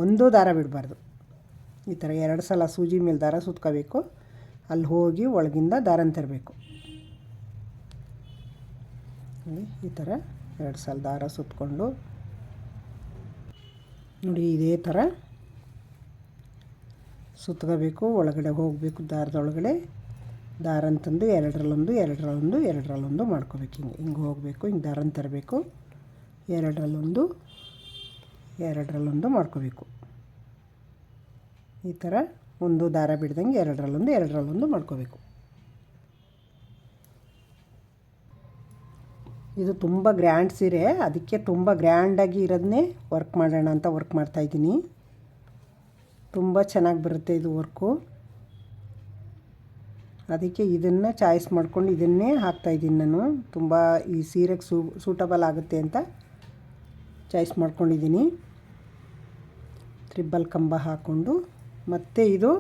ಒಂದು ದಾರ ಬಿಡಬಾರ್ದು. ಈ ಥರ 2 ಸಲ ಸೂಜಿ ಮೇಲೆ ದಾರ ಸುತ್ಕೋಬೇಕು. ಅಲ್ಲಿ ಹೋಗಿ ಒಳಗಿಂದ ದಾರನ ತರಬೇಕು. ನೋಡಿ ಈ ಥರ 2 ಸಲ ದಾರ ಸುತ್ಕೊಂಡು ನೋಡಿ ಇದೇ ಥರ ಸುತ್ಕೋಬೇಕು. ಒಳಗಡೆ ಹೋಗಬೇಕು, ದಾರದೊಳಗಡೆ ದಾರ ಅಂತಂದು 2ರಲ್ಲೊಂದು 2ರಲ್ಲೊಂದು 2ರಲ್ಲೊಂದು ಮಾಡ್ಕೋಬೇಕು. ಹಿಂಗೆ ಹೋಗಬೇಕು, ಹಿಂಗೆ ದಾರನ ತರಬೇಕು. 2ರಲ್ಲೊಂದು 2ರಲ್ಲೊಂದು ಮಾಡ್ಕೋಬೇಕು. ಈ ಥರ ಒಂದು ದಾರ ಬಿಡ್ದಂಗೆ 2ರಲ್ಲೊಂದು 2ರಲ್ಲೊಂದು ಮಾಡ್ಕೋಬೇಕು. ಇದು ತುಂಬ ಗ್ರ್ಯಾಂಡ್ ಸೀರೆ, ಅದಕ್ಕೆ ತುಂಬ ಗ್ರ್ಯಾಂಡಾಗಿ ಇರೋದನ್ನೇ ವರ್ಕ್ ಮಾಡೋಣ ಅಂತ ವರ್ಕ್ ಮಾಡ್ತಾಯಿದ್ದೀನಿ. ತುಂಬ ಚೆನ್ನಾಗಿ ಬರುತ್ತೆ ಇದು ವರ್ಕು. ಅದಕ್ಕೆ ಇದನ್ನು ಚಾಯ್ಸ್ ಮಾಡ್ಕೊಂಡು ಇದನ್ನೇ ಹಾಕ್ತಾಯಿದ್ದೀನಿ ನಾನು. ತುಂಬ ಈ ಸೀರೆಗೆ ಸೂಟಬಲ್ ಆಗುತ್ತೆ ಅಂತ ಚಾಯ್ಸ್ ಮಾಡ್ಕೊಂಡಿದ್ದೀನಿ. ತ್ರಿಬಲ್ ಕಂಬ ಹಾಕ್ಕೊಂಡು ಮತ್ತು ಇದು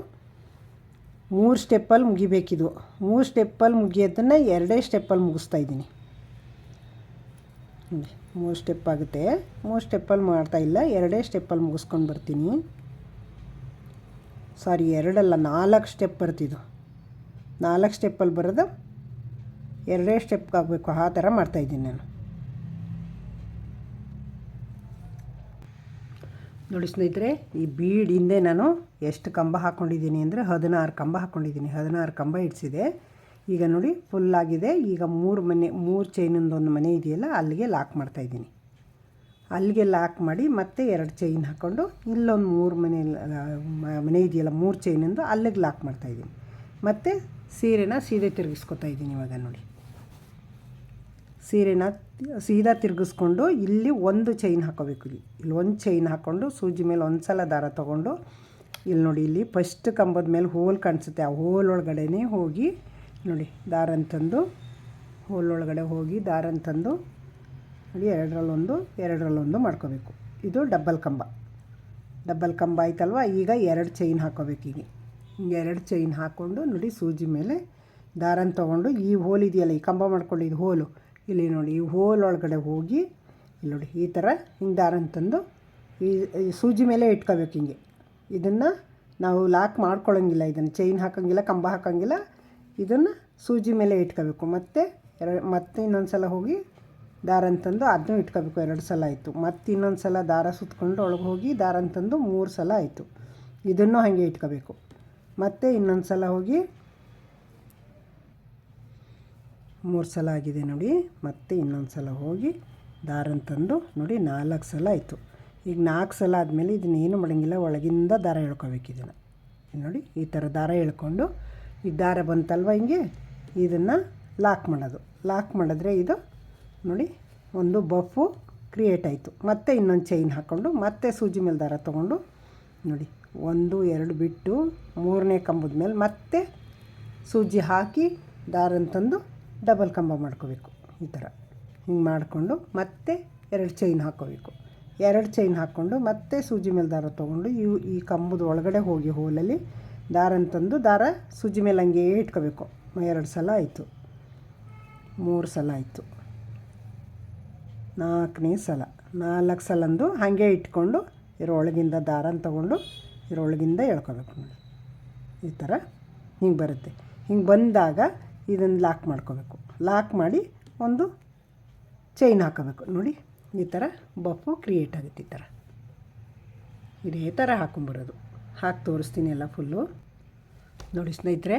3 ಸ್ಟೆಪ್ಪಲ್ಲಿ ಮುಗಿಬೇಕಿದು. 3 ಸ್ಟೆಪ್ಪಲ್ಲಿ ಮುಗಿಯೋದನ್ನು 2 ಸ್ಟೆಪ್ಪಲ್ಲಿ ಮುಗಿಸ್ತಾಯಿದ್ದೀನಿ. 3 ಸ್ಟೆಪ್ ಆಗುತ್ತೆ. 3 ಸ್ಟೆಪ್ಪಲ್ಲಿ ಮಾಡ್ತಾಯಿಲ್ಲ, 2 ಸ್ಟೆಪ್ಪಲ್ಲಿ ಮುಗಿಸ್ಕೊಂಡು ಬರ್ತೀನಿ. ಸಾರಿ 2 ಅಲ್ಲ 4 ಸ್ಟೆಪ್ ಬರ್ತಿದ್ದು. 4 ಸ್ಟೆಪ್ಪಲ್ಲಿ ಬರೋದು 2 ಸ್ಟೆಪ್ಗೆ ಆಗಬೇಕು. ಆ ಥರ ಮಾಡ್ತಾಯಿದ್ದೀನಿ ನಾನು. ನೋಡಿ ಸ್ನೇಹಿತರೆ, ಈ ಬೀಡ್ ಹಿಂದೆ ನಾನು ಎಷ್ಟು ಕಂಬ ಹಾಕ್ಕೊಂಡಿದ್ದೀನಿ ಅಂದರೆ 16 ಕಂಬ ಹಾಕ್ಕೊಂಡಿದ್ದೀನಿ. 16 ಕಂಬ ಇಡಿಸಿದೆ. ಈಗ ನೋಡಿ ಫುಲ್ಲಾಗಿದೆ. ಈಗ 3 ಚೈನಿಂದೊಂದು ಮನೆ ಇದೆಯಲ್ಲ ಅಲ್ಲಿಗೆ ಲಾಕ್ ಮಾಡ್ತಾಯಿದ್ದೀನಿ. ಅಲ್ಲಿಗೆ ಲಾಕ್ ಮಾಡಿ ಮತ್ತೆ 2 ಚೈನ್ ಹಾಕ್ಕೊಂಡು ಇಲ್ಲೊಂದು 3 ಮನೆ ಇದೆಯಲ್ಲ 3 ಚೈನಿಂದು ಅಲ್ಲಿಗೆ ಲಾಕ್ ಮಾಡ್ತಾಯಿದ್ದೀನಿ. ಮತ್ತು ಸೀರೆನ ಸೀದೆ ತಿರುಗಿಸ್ಕೊತಾ ಇದ್ದೀನಿ. ಇವಾಗ ನೋಡಿ ಸೀರೆನ ಸೀದಾ ತಿರುಗಿಸ್ಕೊಂಡು ಇಲ್ಲಿ 1 ಚೈನ್ ಹಾಕೋಬೇಕು. ಇಲ್ಲಿ 1 ಚೈನ್ ಹಾಕ್ಕೊಂಡು ಸೂಜಿ ಮೇಲೆ 1 ಸಲ ದಾರ ತೊಗೊಂಡು ಇಲ್ಲಿ ನೋಡಿ ಇಲ್ಲಿ ಫಸ್ಟ್ ಕಂಬದ ಮೇಲೆ ಹೋಲ್ ಕಾಣಿಸುತ್ತೆ. ಆ ಹೋಲ್ ಒಳಗಡೆ ಹೋಗಿ ನೋಡಿ ದಾರನ ತಂದು ಹೋಲ್ ಒಳಗಡೆ ಹೋಗಿ ದಾರನ ತಂದು ನೋಡಿ 2ರಲ್ಲೊಂದು ಮಾಡ್ಕೋಬೇಕು. ಇದು ಡಬ್ಬಲ್ ಕಂಬ ಆಯ್ತಲ್ವ. ಈಗ 2 ಚೈನ್ ಹಾಕೋಬೇಕು. ಹಿಂಗೆ 2 ಚೈನ್ ಹಾಕ್ಕೊಂಡು ನೋಡಿ ಸೂಜಿ ಮೇಲೆ ದಾರನ ತೊಗೊಂಡು ಈ ಹೋಲ್ ಇದೆಯಲ್ಲ, ಈ ಕಂಬ ಮಾಡ್ಕೊಂಡು ಇದು ಹೋಲು ಇಲ್ಲಿ ನೋಡಿ, ಈ ಹೋಲ್ ಒಳಗಡೆ ಹೋಗಿ ಇಲ್ಲಿ ನೋಡಿ ಈ ಥರ ಹಿಂಗೆ ದಾರನ ತಂದು ಈ ಸೂಜಿ ಮೇಲೆ ಇಟ್ಕೋಬೇಕು. ಹಿಂಗೆ ಇದನ್ನು ನಾವು ಲಾಕ್ ಮಾಡ್ಕೊಳ್ಳೋಂಗಿಲ್ಲ, ಇದನ್ನು ಚೈನ್ ಹಾಕೋಂಗಿಲ್ಲ, ಕಂಬ ಹಾಕೋಂಗಿಲ್ಲ. ಇದನ್ನು ಸೂಜಿ ಮೇಲೆ ಇಟ್ಕೋಬೇಕು. ಮತ್ತೆ ಇನ್ನೊಂದು ಸಲ ಹೋಗಿ ದಾರನ ತಂದು ಅದನ್ನು ಇಟ್ಕೋಬೇಕು. 2 ಸಲ ಆಯಿತು. ಮತ್ತು ಇನ್ನೊಂದು ಸಲ ದಾರ ಸುತ್ಕೊಂಡು ಒಳಗೆ ಹೋಗಿ ದಾರನ ತಂದು 3 ಸಲ ಆಯಿತು. ಇದನ್ನು ಹಾಗೆ ಇಟ್ಕೋಬೇಕು. ಮತ್ತು ಇನ್ನೊಂದು ಸಲ ಹೋಗಿ 3 ಸಲ ಆಗಿದೆ ನೋಡಿ. ಮತ್ತು ಇನ್ನೊಂದು ಸಲ ಹೋಗಿ ದಾರನ ತಂದು ನೋಡಿ 4 ಸಲ ಆಯಿತು. ಈಗ 4 ಸಲ ಆದಮೇಲೆ ಇದನ್ನೇನು ಮಾಡೋಂಗಿಲ್ಲ, ಒಳಗಿಂದ ದಾರ ಎಳ್ಕೋಬೇಕು. ಇದನ್ನು ನೋಡಿ ಈ ಥರ ದಾರ ಎಳ್ಕೊಂಡು ಈ ದಾರ ಬಂತಲ್ವ ಹಿಂಗೆ ಇದನ್ನು ಲಾಕ್ ಮಾಡೋದು. ಲಾಕ್ ಮಾಡಿದ್ರೆ ಇದು ನೋಡಿ ಒಂದು ಬಫು ಕ್ರಿಯೇಟ್ ಆಯಿತು. ಮತ್ತು ಇನ್ನೊಂದು ಚೈನ್ ಹಾಕ್ಕೊಂಡು ಮತ್ತೆ ಸೂಜಿ ಮೇಲೆ ದಾರ ತೊಗೊಂಡು ನೋಡಿ 1 2 ಬಿಟ್ಟು 3ನೇ ಕಂಬದ ಮೇಲೆ ಮತ್ತೆ ಸೂಜಿ ಹಾಕಿ ದಾರನ ತಂದು ಡಬಲ್ ಕಂಬ ಮಾಡ್ಕೋಬೇಕು. ಈ ಥರ ಹಿಂಗೆ ಮಾಡಿಕೊಂಡು ಮತ್ತೆ 2 ಚೈನ್ ಹಾಕ್ಕೋಬೇಕು. 2 ಚೈನ್ ಹಾಕ್ಕೊಂಡು ಮತ್ತೆ ಸೂಜಿ ಮೇಲೆ ದಾರ ತೊಗೊಂಡು ಈ ಕಂಬದ ಒಳಗಡೆ ಹೋಗಿ ಹೋಲಲ್ಲಿ ದಾರನ ತಂದು ದಾರ ಸೂಜಿ ಮೇಲೆ ಹಂಗೆ ಇಟ್ಕೋಬೇಕು. 2 ಸಲ ಆಯಿತು. 3 ಸಲ ಆಯಿತು. 4ನೇ ಸಲ 4 ಸಲಂದು ಹಾಗೆ ಇಟ್ಕೊಂಡು ಇದರೊಳಗಿಂದ ದಾರನ ತೊಗೊಂಡು ಇದರೊಳಗಿಂದ ಎಳ್ಕೊಬೇಕು ನೋಡಿ. ಈ ಥರ ಹಿಂಗೆ ಬರುತ್ತೆ. ಹಿಂಗೆ ಬಂದಾಗ ಇದನ್ನು ಲಾಕ್ ಮಾಡ್ಕೋಬೇಕು. ಲಾಕ್ ಮಾಡಿ ಒಂದು ಚೈನ್ ಹಾಕೋಬೇಕು ನೋಡಿ. ಈ ಥರ ಬಫು ಕ್ರಿಯೇಟ್ ಆಗುತ್ತೆ. ಈ ಥರ ಇದೇ ಥರ ಹಾಕೊಂಬರೋದು. ಹಾಕಿ ತೋರಿಸ್ತೀನಿ ಎಲ್ಲ ಫುಲ್ಲು ನೋಡಿ ಸ್ನೇಹಿತರೆ.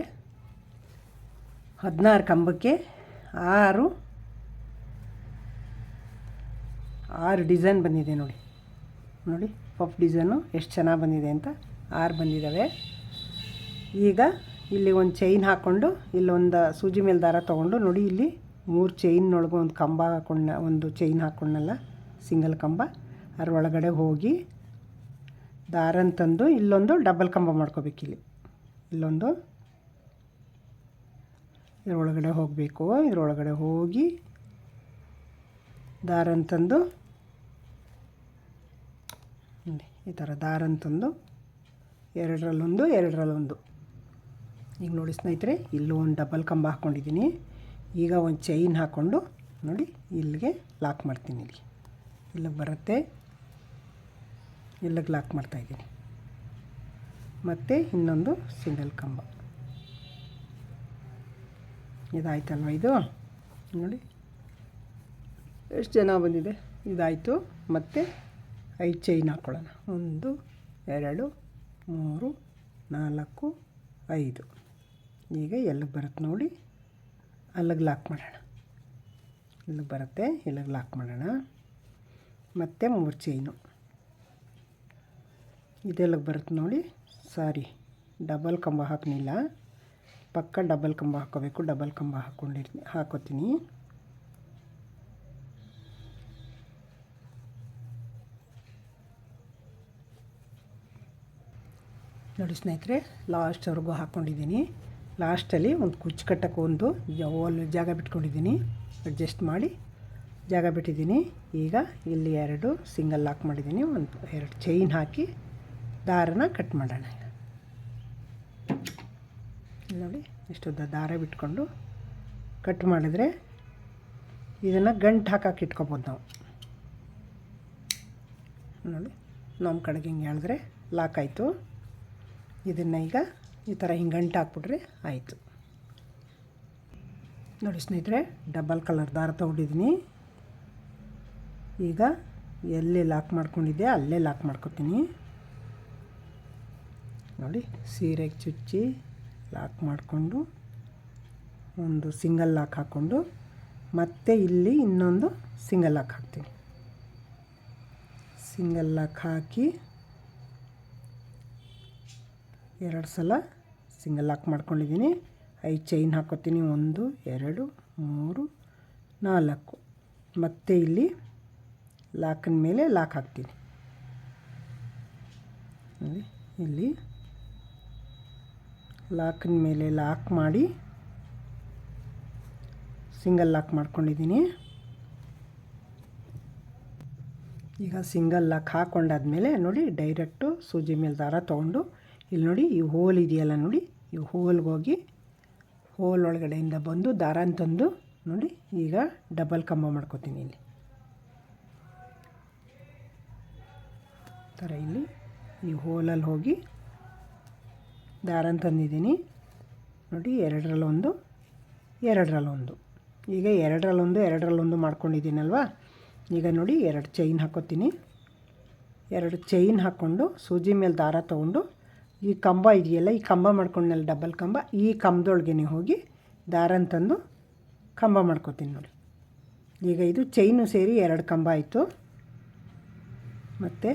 16 ಕಂಬಕ್ಕೆ 6 ಡಿಸೈನ್ ಬಂದಿದೆ ನೋಡಿ. ನೋಡಿ ಪಫ್ ಡಿಸೈನು ಎಷ್ಟು ಚೆನ್ನಾಗಿ ಬಂದಿದೆ ಅಂತ. 6 ಬಂದಿದ್ದಾವೆ. ಈಗ ಇಲ್ಲಿ ಒಂದು ಚೈನ್ ಹಾಕ್ಕೊಂಡು ಇಲ್ಲೊಂದು ಸೂಜಿ ಮೇಲೆ ದಾರ ತೊಗೊಂಡು ನೋಡಿ, ಇಲ್ಲಿ 3 ಚೈನ್ನೊಳಗೆ ಒಂದು ಕಂಬ ಹಾಕ್ಕೊಂಡು ಒಂದು ಚೈನ್ ಹಾಕ್ಕೊಂಡಲ್ಲ, ಸಿಂಗಲ್ ಕಂಬ, ಅದರೊಳಗಡೆ ಹೋಗಿ ದಾರನ ತಂದು ಇಲ್ಲೊಂದು ಡಬಲ್ ಕಂಬ ಮಾಡ್ಕೋಬೇಕು. ಇಲ್ಲೊಂದು ಇದರೊಳಗಡೆ ಹೋಗಬೇಕು. ಇದರೊಳಗಡೆ ಹೋಗಿ ದಾರನ ತಂದು ಈ ಥರ ದಾರನ ತಂದು ಎರಡರಲ್ಲೊಂದು ಈಗ ನೋಡಿ ಸ್ನೇಹಿತರೆ, ಇಲ್ಲೂ ಒಂದು ಡಬಲ್ ಕಂಬ ಹಾಕ್ಕೊಂಡಿದ್ದೀನಿ. ಈಗ ಒಂದು ಚೈನ್ ಹಾಕ್ಕೊಂಡು ನೋಡಿ ಇಲ್ಲಿಗೆ ಲಾಕ್ ಮಾಡ್ತೀನಿ. ಇಲ್ಲಿಗೆ ಬರುತ್ತೆ, ಇಲ್ಲಿಗೆ ಲಾಕ್ ಮಾಡ್ತಾಯಿದ್ದೀನಿ. ಮತ್ತು ಇನ್ನೊಂದು ಸಿಂಗಲ್ ಕಂಬ. ಇದಾಯ್ತಲ್ವ, ಇದು ನೋಡಿ ಎಷ್ಟು ಜನ ಬಂದಿದೆ. ಇದಾಯಿತು. ಮತ್ತು 5 ಚೈನ್ ಹಾಕ್ಕೊಳ್ಳೋಣ. 1 2 3 4 5. ಈಗ ಎಲ್ಲಿಗೆ ಬರುತ್ತೆ ನೋಡಿ, ಅಲ್ಲಿಗೆ ಲಾಕ್ ಮಾಡೋಣ. ಇಲ್ಲಿಗೆ ಬರುತ್ತೆ, ಇಲ್ಲಿಗೆ ಲಾಕ್ ಮಾಡೋಣ. ಮತ್ತು 3 ಚೈನು ಇದೆಲ್ಲಿಗೆ ಬರುತ್ತೆ ನೋಡಿ. ಸಾರಿ, ಡಬಲ್ ಕಂಬ ಹಾಕಲಿಲ್ಲ, ಪಕ್ಕ ಡಬಲ್ ಕಂಬ ಹಾಕ್ಕೋಬೇಕು. ಡಬಲ್ ಕಂಬ ಹಾಕೋತೀನಿ. ನೋಡಿ ಸ್ನೇಹಿತರೆ, ಲಾಸ್ಟ್ವರೆಗೂ ಹಾಕ್ಕೊಂಡಿದ್ದೀನಿ. ಲಾಸ್ಟಲ್ಲಿ ಒಂದು ಕುಚ್ಚು ಕಟ್ಟಕ್ಕೆ ಒಂದು ಜಾಗ ಬಿಟ್ಕೊಂಡಿದ್ದೀನಿ. ಅಡ್ಜಸ್ಟ್ ಮಾಡಿ ಜಾಗ ಬಿಟ್ಟಿದ್ದೀನಿ. ಈಗ ಇಲ್ಲಿ 2 ಸಿಂಗಲ್ ಲಾಕ್ ಮಾಡಿದ್ದೀನಿ. 2 ಚೈನ್ ಹಾಕಿ ದಾರನ ಕಟ್ ಮಾಡೋಣ. ನೋಡಿ ಇಷ್ಟುದ್ದ ದಾರ ಬಿಟ್ಕೊಂಡು ಕಟ್ ಮಾಡಿದ್ರೆ ಇದನ್ನು ಗಂಟು ಹಾಕಕ್ಕೆ ಇಟ್ಕೊಬೋದು ನಾವು. ನೋಡಿ ನಮ್ಮ ಕಡೆಗೆ ಹಿಂಗೆ ಹೇಳಿದ್ರೆ ಲಾಕ್ ಆಯಿತು. ಇದನ್ನು ಈಗ ಈ ಥರ ಹಿಂಗೆ ಗಂಟು ಹಾಕ್ಬಿಟ್ರೆ ಆಯಿತು. ನೋಡಿ ಸ್ನೇಹಿತರೆ, ಡಬಲ್ ಕಲರ್ ದಾರ ತೊಗೊಂಡಿದ್ದೀನಿ. ಈಗ ಎಲ್ಲಿ ಲಾಕ್ ಮಾಡ್ಕೊಂಡಿದ್ದೆ ಅಲ್ಲೇ ಲಾಕ್ ಮಾಡ್ಕೊತೀನಿ. ನೋಡಿ ಸೀರೆಗೆ ಚುಚ್ಚಿ ಲಾಕ್ ಮಾಡಿಕೊಂಡು ಒಂದು ಸಿಂಗಲ್ ಲಾಕ್ ಹಾಕ್ಕೊಂಡು ಮತ್ತೆ ಇಲ್ಲಿ ಇನ್ನೊಂದು ಸಿಂಗಲ್ ಲಾಕ್ ಹಾಕ್ತೀನಿ. ಸಿಂಗಲ್ ಲಾಕ್ ಹಾಕಿ 2 ಸಲ ಸಿಂಗಲ್ ಲಾಕ್ ಮಾಡ್ಕೊಂಡಿದ್ದೀನಿ. 5 ಚೈನ್ ಹಾಕೋತೀನಿ. 1 2 3 4. ಮತ್ತು ಇಲ್ಲಿ ಲಾಕಿನ ಮೇಲೆ ಲಾಕ್ ಹಾಕ್ತೀನಿ. ಇಲ್ಲಿ ಲಾಕಿನ ಮೇಲೆ ಲಾಕ್ ಮಾಡಿ ಸಿಂಗಲ್ ಲಾಕ್ ಮಾಡ್ಕೊಂಡಿದ್ದೀನಿ. ಈಗ ಸಿಂಗಲ್ ಲಾಕ್ ಹಾಕ್ಕೊಂಡಾದ್ಮೇಲೆ ನೋಡಿ ಡೈರೆಕ್ಟು ಸೂಜಿ ಮೇಲೆ ದಾರ ತೊಗೊಂಡು ಇಲ್ಲಿ ನೋಡಿ ಈ ಹೋಲ್ ಇದೆಯಲ್ಲ ನೋಡಿ, ಈ ಹೋಲ್ಗೆ ಹೋಗಿ ಹೋಲ್ ಒಳಗಡೆಯಿಂದ ಬಂದು ದಾರನ ತಂದು ನೋಡಿ ಈಗ ಡಬಲ್ ಕಂಬ ಮಾಡ್ಕೋತೀನಿ. ಇಲ್ಲಿ ಥರ ಇಲ್ಲಿ ಈ ಹೋಲಲ್ಲಿ ಹೋಗಿ ದಾರನ ತಂದಿದ್ದೀನಿ ನೋಡಿ. 2ರಲ್ಲೊಂದು 2ರಲ್ಲೊಂದು. ಈಗ 2ರಲ್ಲೊಂದು ಮಾಡ್ಕೊಂಡಿದ್ದೀನಲ್ವ. ಈಗ ನೋಡಿ 2 ಚೈನ್ ಹಾಕೋತೀನಿ. 2 ಚೈನ್ ಹಾಕ್ಕೊಂಡು ಸೂಜಿ ಮೇಲೆ ದಾರ ತೊಗೊಂಡು ಈ ಕಂಬ ಇದೆಯಲ್ಲ, ಈ ಕಂಬ ಮಾಡ್ಕೊಂಡಲ್ಲಿ ಡಬಲ್ ಕಂಬ, ಈ ಕಂಬದೊಳಗೆ ಹೋಗಿ ದಾರನ ತಂದು ಕಂಬ ಮಾಡ್ಕೋತೀನಿ ನೋಡಿ. ಈಗ ಇದು ಚೈನು ಸೇರಿ 2 ಕಂಬ ಆಯಿತು. ಮತ್ತು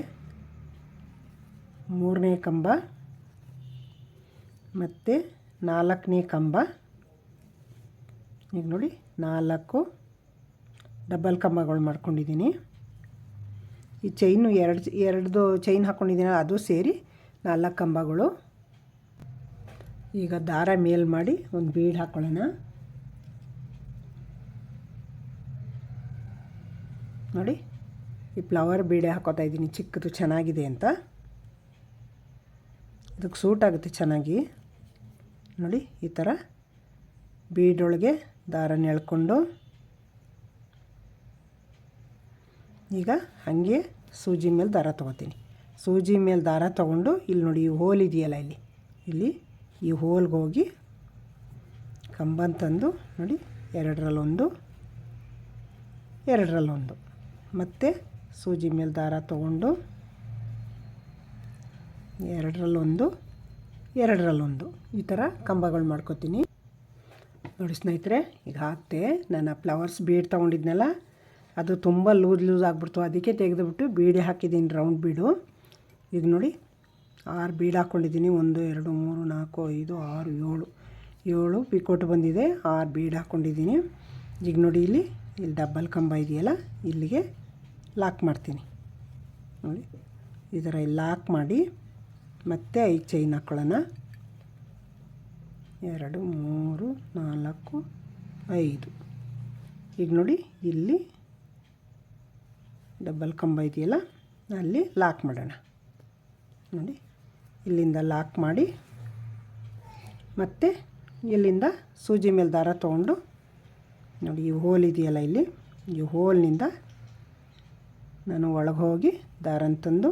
3ನೇ ಕಂಬ ಮತ್ತು 4ನೇ ಕಂಬ. ಈಗ ನೋಡಿ 4 ಡಬಲ್ ಕಂಬಗಳು ಮಾಡ್ಕೊಂಡಿದ್ದೀನಿ. ಈ ಚೈನು ಎರಡು ಚೈನ್ ಹಾಕ್ಕೊಂಡಿದ್ದೀನಿ, ಅದು ಸೇರಿ 4 ಕಂಬಗಳು. ಈಗ ದಾರ ಮೇಲ್ ಮಾಡಿ ಒಂದು ಬೀಡ್ ಹಾಕ್ಕೊಳ್ಳೋಣ. ನೋಡಿ ಈ ಫ್ಲವರ್ ಬೀಡೆ ಹಾಕೋತಾ ಇದ್ದೀನಿ, ಚಿಕ್ಕದು ಚೆನ್ನಾಗಿದೆ ಅಂತ. ಇದಕ್ಕೆ ಸೂಟ್ ಆಗುತ್ತೆ ಚೆನ್ನಾಗಿ. ನೋಡಿ ಈ ಥರ ಬೀಡೊಳಗೆ ದಾರನ ಎಳ್ಕೊಂಡು ಈಗ ಹಾಗೆ ಸೂಜಿ ಮೇಲೆ ದಾರ ತೊಗೋತೀನಿ. ಸೂಜಿ ಮೇಲೆ ದಾರ ತೊಗೊಂಡು ಇಲ್ಲಿ ನೋಡಿ ಈ ಹೋಲ್ ಇದೆಯಲ್ಲ, ಇಲ್ಲಿ ಈ ಹೋಲ್ಗೆ ಹೋಗಿ ಕಂಬನ ತಂದು ನೋಡಿ ಎರಡರಲ್ಲೊಂದು ಮತ್ತು ಸೂಜಿ ಮೇಲೆ ದಾರ ತೊಗೊಂಡು ಎರಡರಲ್ಲೊಂದು ಈ ಥರ ಕಂಬಗಳು ಮಾಡ್ಕೋತೀನಿ. ನೋಡಿ ಸ್ನೇಹಿತರೆ, ಈಗ ಹಾಕ್ತೆ. ನಾನು ಫ್ಲವರ್ಸ್ ಬೀಡ್ ತೊಗೊಂಡಿದ್ನಲ್ಲ, ಅದು ತುಂಬ ಲೂಸ್ ಆಗಿಬಿಡ್ತು. ಅದಕ್ಕೆ ತೆಗೆದುಬಿಟ್ಟು ಬೀಡಿ ಹಾಕಿದ್ದೀನಿ, ರೌಂಡ್ ಬೀಡು. ಈಗ ನೋಡಿ 6 ಬೀಡ್ ಹಾಕ್ಕೊಂಡಿದ್ದೀನಿ. 1 2 3 4 5 6 7 ಪಿಕೋಟ್ ಬಂದಿದೆ. 6 ಬೀಡ್ ಹಾಕ್ಕೊಂಡಿದ್ದೀನಿ. ಈಗ ನೋಡಿ ಇಲ್ಲಿ ಡಬ್ಬಲ್ ಕಂಬ ಇದೆಯಲ್ಲ, ಇಲ್ಲಿಗೆ ಲಾಕ್ ಮಾಡ್ತೀನಿ. ನೋಡಿ ಈ ಥರ ಇಲ್ಲಿ ಲಾಕ್ ಮಾಡಿ ಮತ್ತೆ 5 ಚೈನ್ ಹಾಕ್ಕೊಳ್ಳೋಣ. 2 3 4 5. ಈಗ ನೋಡಿ ಇಲ್ಲಿ ಡಬ್ಬಲ್ ಕಂಬ ಇದೆಯಲ್ಲ, ಅಲ್ಲಿ ಲಾಕ್ ಮಾಡೋಣ. ನೋಡಿ ಇಲ್ಲಿಂದ ಲಾಕ್ ಮಾಡಿ ಮತ್ತು ಇಲ್ಲಿಂದ ಸೂಜಿ ಮೇಲೆ ದಾರ ತೊಗೊಂಡು ನೋಡಿ ಈ ಹೋಲ್ ಇದೆಯಲ್ಲ, ಇಲ್ಲಿ ಈ ಹೋಲ್ನಿಂದ ನಾನು ಒಳಗೆ ಹೋಗಿ ದಾರನ ತಂದು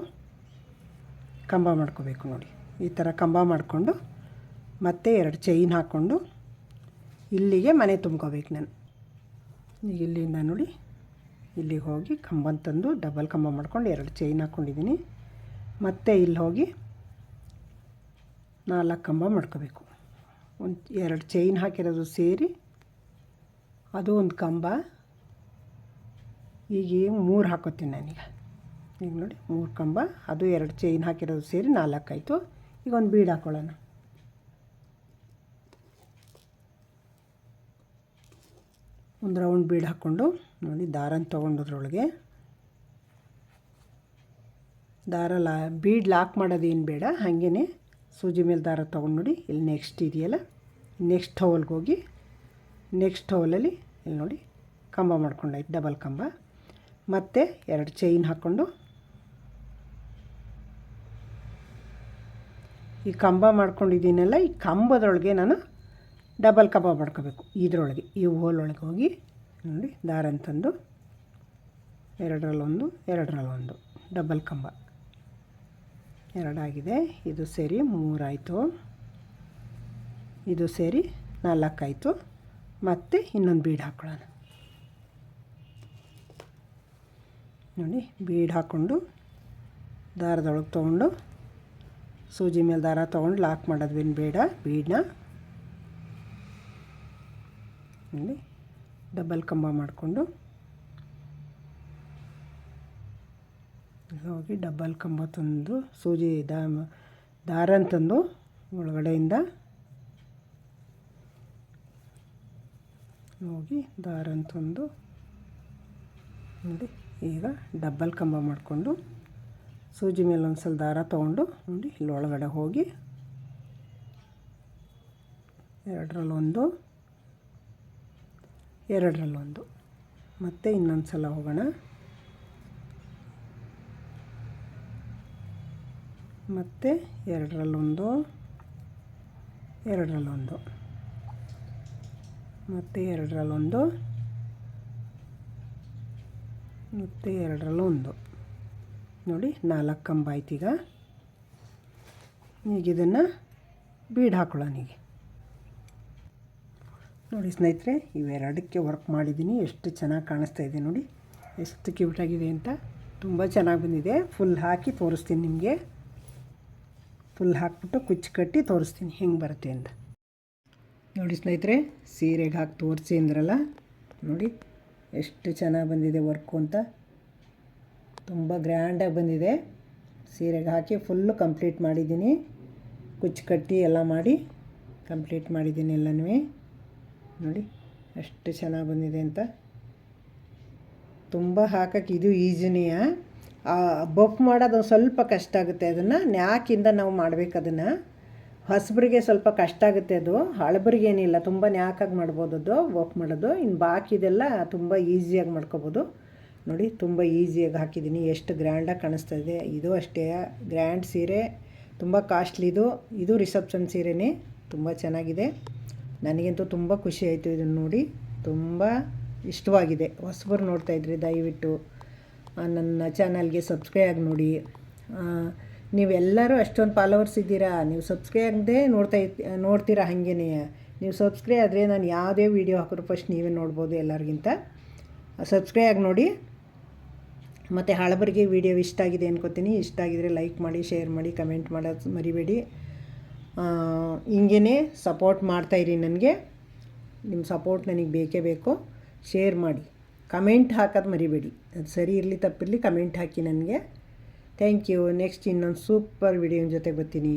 ಕಂಬ ಮಾಡ್ಕೋಬೇಕು. ನೋಡಿ ಈ ಥರ ಕಂಬ ಮಾಡಿಕೊಂಡು ಮತ್ತೆ 2 ಚೈನ್ ಹಾಕ್ಕೊಂಡು ಇಲ್ಲಿಗೆ ಮನೆ ತುಂಬ್ಕೋಬೇಕು ನಾನು. ಈಗ ಇಲ್ಲಿಂದ ನೋಡಿ ಇಲ್ಲಿಗೆ ಹೋಗಿ ಕಂಬನ ತಂದು ಡಬಲ್ ಕಂಬ ಮಾಡ್ಕೊಂಡು 2 ಚೈನ್ ಹಾಕ್ಕೊಂಡಿದ್ದೀನಿ. ಮತ್ತು ಇಲ್ಲಿ ಹೋಗಿ 4 ಕಂಬ ಮಾಡ್ಕೋಬೇಕು. 2 ಚೈನ್ ಹಾಕಿರೋದು ಸೇರಿ ಅದು ಒಂದು ಕಂಬ. ಈಗ 3 ಹಾಕೋತೀನಿ ನಾನೀಗ. ಈಗ ನೋಡಿ 3 ಕಂಬ, ಅದು 2 ಚೈನ್ ಹಾಕಿರೋದು ಸೇರಿ 4 ಆಯಿತು. ಈಗ ಒಂದು ಬೀಡ್ ಹಾಕ್ಕೊಳ್ಳೋಣ. ಒಂದು ರೌಂಡ್ ಬೀಡ್ ಹಾಕ್ಕೊಂಡು ನೋಡಿ ದಾರನ ತೊಗೊಂಡೋದ್ರೊಳಗೆ ಬೀಡ್ ಲಾಕ್ ಮಾಡೋದೇನು ಬೇಡ, ಹಾಗೇ ಸೂಜಿ ಮೇಲೆ ದಾರ ತೊಗೊಂಡು ನೋಡಿ ಇಲ್ಲಿ ನೆಕ್ಸ್ಟ್ ಇದೆಯಲ್ಲ, ನೆಕ್ಸ್ಟ್ ಹೋಲ್ಗೆ ಹೋಗಿ ನೆಕ್ಸ್ಟ್ ಹೋಲಲ್ಲಿ ಇಲ್ಲಿ ನೋಡಿ ಕಂಬ ಮಾಡ್ಕೊಂಡಾಯ್ತು, ಡಬಲ್ ಕಂಬ. ಮತ್ತು 2 ಚೈನ್ ಹಾಕ್ಕೊಂಡು ಈ ಕಂಬ ಮಾಡ್ಕೊಂಡಿದ್ದೀನಲ್ಲ, ಈ ಕಂಬದೊಳಗೆ ನಾನು ಡಬಲ್ ಕಂಬ ಮಾಡ್ಕೋಬೇಕು. ಇದರೊಳಗೆ ಈ ಹೋಲೊಳಗೆ ಹೋಗಿ ನೋಡಿ ದಾರನ ತಂದು ಎರಡರಲ್ಲೊಂದು ಡಬಲ್ ಕಂಬ 2 ಆಗಿದೆ. ಇದು ಸೇರಿ 3 ಆಯಿತು, ಇದು ಸೇರಿ 4 ಆಯಿತು. ಮತ್ತು ಇನ್ನೊಂದು ಬೀಡ್ ಹಾಕ್ಕೊಳ್ಳೋಣ. ನೋಡಿ ಬೀಡ್ ಹಾಕ್ಕೊಂಡು ದಾರದೊಳಗೆ ತೊಗೊಂಡು ಸೂಜಿ ಮೇಲೆ ದಾರ ತೊಗೊಂಡು ಲಾಕ್ ಮಾಡೋದ್ವೇನು ಬೇಡ. ಬೀಡನ್ನ ನೋಡಿ ಡಬಲ್ ಕಂಬ ಮಾಡಿಕೊಂಡು ಹೋಗಿ ಡಬಲ್ ಕಂಬ ತಂದು ಸೂಜಿ ದಾರನ ತಂದು ಒಳಗಡೆಯಿಂದ ಹೋಗಿ ದಾರನ ತಂದು ನೋಡಿ ಈಗ ಡಬಲ್ ಕಂಬ ಮಾಡಿಕೊಂಡು ಸೂಜಿ ಮೇಲೆ ಒಂದು ಸಲ ದಾರ ತೊಗೊಂಡು ನೋಡಿ ಇಲ್ಲಿ ಒಳಗಡೆ ಹೋಗಿ ಎರಡರಲ್ಲೊಂದು ಮತ್ತು ಇನ್ನೊಂದು ಸಲ ಹೋಗೋಣ. ಮತ್ತು ಎರಡರಲ್ಲೊಂದು ಮತ್ತು ಎರಡರಲ್ಲೊಂದು ನೋಡಿ 4 ಕಂಬ ಆಯ್ತು. ಈಗ ಇದನ್ನು ಬೀಡ್ ಹಾಕೊಳ್ಳೋಣ. ಈಗ ನೋಡಿ ಸ್ನೇಹಿತರೆ, ಇವೆರಡಕ್ಕೆ ವರ್ಕ್ ಮಾಡಿದ್ದೀನಿ. ಎಷ್ಟು ಚೆನ್ನಾಗಿ ಕಾಣಿಸ್ತಾ ಇದೆ ನೋಡಿ, ಎಷ್ಟು ಕ್ಯೂಟಾಗಿದೆ ಅಂತ. ತುಂಬ ಚೆನ್ನಾಗಿ ಬಂದಿದೆ. ಫುಲ್ ಹಾಕಿ ತೋರಿಸ್ತೀನಿ ನಿಮಗೆ. ಫುಲ್ ಹಾಕ್ಬಿಟ್ಟು ಕುಚ್ಚು ಕಟ್ಟಿ ತೋರಿಸ್ತೀನಿ ಹೆಂಗೆ ಬರುತ್ತೆ ಅಂತ. ನೋಡಿ ಸ್ನೇಹಿತರೆ, ಸೀರೆಗೆ ಹಾಕಿ ತೋರಿಸಿ ಅಂದ್ರಲ್ಲ, ನೋಡಿ ಎಷ್ಟು ಚೆನ್ನಾಗಿ ಬಂದಿದೆ ವರ್ಕು ಅಂತ. ತುಂಬ ಗ್ರ್ಯಾಂಡಾಗಿ ಬಂದಿದೆ. ಸೀರೆಗೆ ಹಾಕಿ ಫುಲ್ಲು ಕಂಪ್ಲೀಟ್ ಮಾಡಿದ್ದೀನಿ. ಕುಚ್ಚು ಕಟ್ಟಿ ಎಲ್ಲ ಮಾಡಿ ಕಂಪ್ಲೀಟ್ ಮಾಡಿದ್ದೀನಿ ಎಲ್ಲನೂ. ನೋಡಿ ಎಷ್ಟು ಚೆನ್ನಾಗಿ ಬಂದಿದೆ ಅಂತ. ತುಂಬ ಹಾಕೋಕ್ಕೆ ಇದು ಈಸಿನೇ. ಬಫ್ ಮಾಡೋದು ಸ್ವಲ್ಪ ಕಷ್ಟ ಆಗುತ್ತೆ. ಅದನ್ನು ನ್ಯಾಕಿಂದ ನಾವು ಮಾಡಬೇಕು. ಅದನ್ನು ಹೊಸಬರಿಗೆ ಸ್ವಲ್ಪ ಕಷ್ಟ ಆಗುತ್ತೆ. ಅದು ಹಳಬರಿಗೆ ಏನಿಲ್ಲ, ತುಂಬ ನ್ಯಾಕಾಗಿ ಮಾಡ್ಬೋದು ಅದು ಬಫ್ ಮಾಡೋದು. ಇನ್ನು ಬಾಕಿದೆಲ್ಲ ತುಂಬ ಈಸಿಯಾಗಿ ಮಾಡ್ಕೊಬೋದು. ನೋಡಿ ತುಂಬ ಈಸಿಯಾಗಿ ಹಾಕಿದ್ದೀನಿ. ಎಷ್ಟು ಗ್ರ್ಯಾಂಡಾಗಿ ಕಾಣಿಸ್ತಾ ಇದೆ. ಇದು ಅಷ್ಟೇ ಗ್ರ್ಯಾಂಡ್ ಸೀರೆ, ತುಂಬ ಕಾಸ್ಟ್ಲಿದು. ಇದು ರಿಸೆಪ್ಷನ್ ಸೀರೆನೇ, ತುಂಬ ಚೆನ್ನಾಗಿದೆ. ನನಗಂತೂ ತುಂಬ ಖುಷಿ ಆಯಿತು ಇದನ್ನು ನೋಡಿ, ತುಂಬ ಇಷ್ಟವಾಗಿದೆ. ಹೊಸಬರು ನೋಡ್ತಾಯಿದ್ರಿ ದಯವಿಟ್ಟು ನನ್ನ ಚಾನಲ್ಗೆ ಸಬ್ಸ್ಕ್ರೈಬ್ ಆಗಿ ನೋಡಿ. ನೀವೆಲ್ಲರೂ ಅಷ್ಟೊಂದು ಫಾಲೋವರ್ಸ್ ಇದ್ದೀರಾ, ನೀವು ಸಬ್ಸ್ಕ್ರೈಬ್ ಆಗದೆ ನೋಡ್ತೀರಾ. ಹಾಗೇ ನೀವು ಸಬ್ಸ್ಕ್ರೈಬ್ ಆದರೆ ನಾನು ಯಾವುದೇ ವೀಡಿಯೋ ಹಾಕಿದ್ರು ಫಸ್ಟ್ ನೀವೇ ನೋಡ್ಬೋದು ಎಲ್ಲರಿಗಿಂತ. ಸಬ್ಸ್ಕ್ರೈಬ್ ಆಗಿ ನೋಡಿ. ಮತ್ತು ಹಳಬರಿಗೆ ವೀಡಿಯೋ ಇಷ್ಟ ಆಗಿದೆ ಅನ್ಕೋತೀನಿ. ಇಷ್ಟ ಆಗಿದರೆ ಲೈಕ್ ಮಾಡಿ, ಶೇರ್ ಮಾಡಿ, ಕಮೆಂಟ್ ಮಾಡೋದು ಮರಿಬೇಡಿ. ಹಿಂಗೇ ಸಪೋರ್ಟ್ ಮಾಡ್ತಾಯಿರಿ ನನಗೆ. ನಿಮ್ಮ ಸಪೋರ್ಟ್ ನನಗೆ ಬೇಕೇ ಬೇಕು. ಶೇರ್ ಮಾಡಿ, ಕಮೆಂಟ್ ಹಾಕೋದು ಮರಿಬೇಡಿ. ಅದು ಸರಿ ಇರಲಿ ತಪ್ಪಿರಲಿ ಕಮೆಂಟ್ ಹಾಕಿ ನನಗೆ. Thank you. ನೆಕ್ಸ್ಟ್ ಇನ್ನೊಂದು ಸೂಪರ್ ವಿಡಿಯೋನ ಜೊತೆ ಬರ್ತೀನಿ.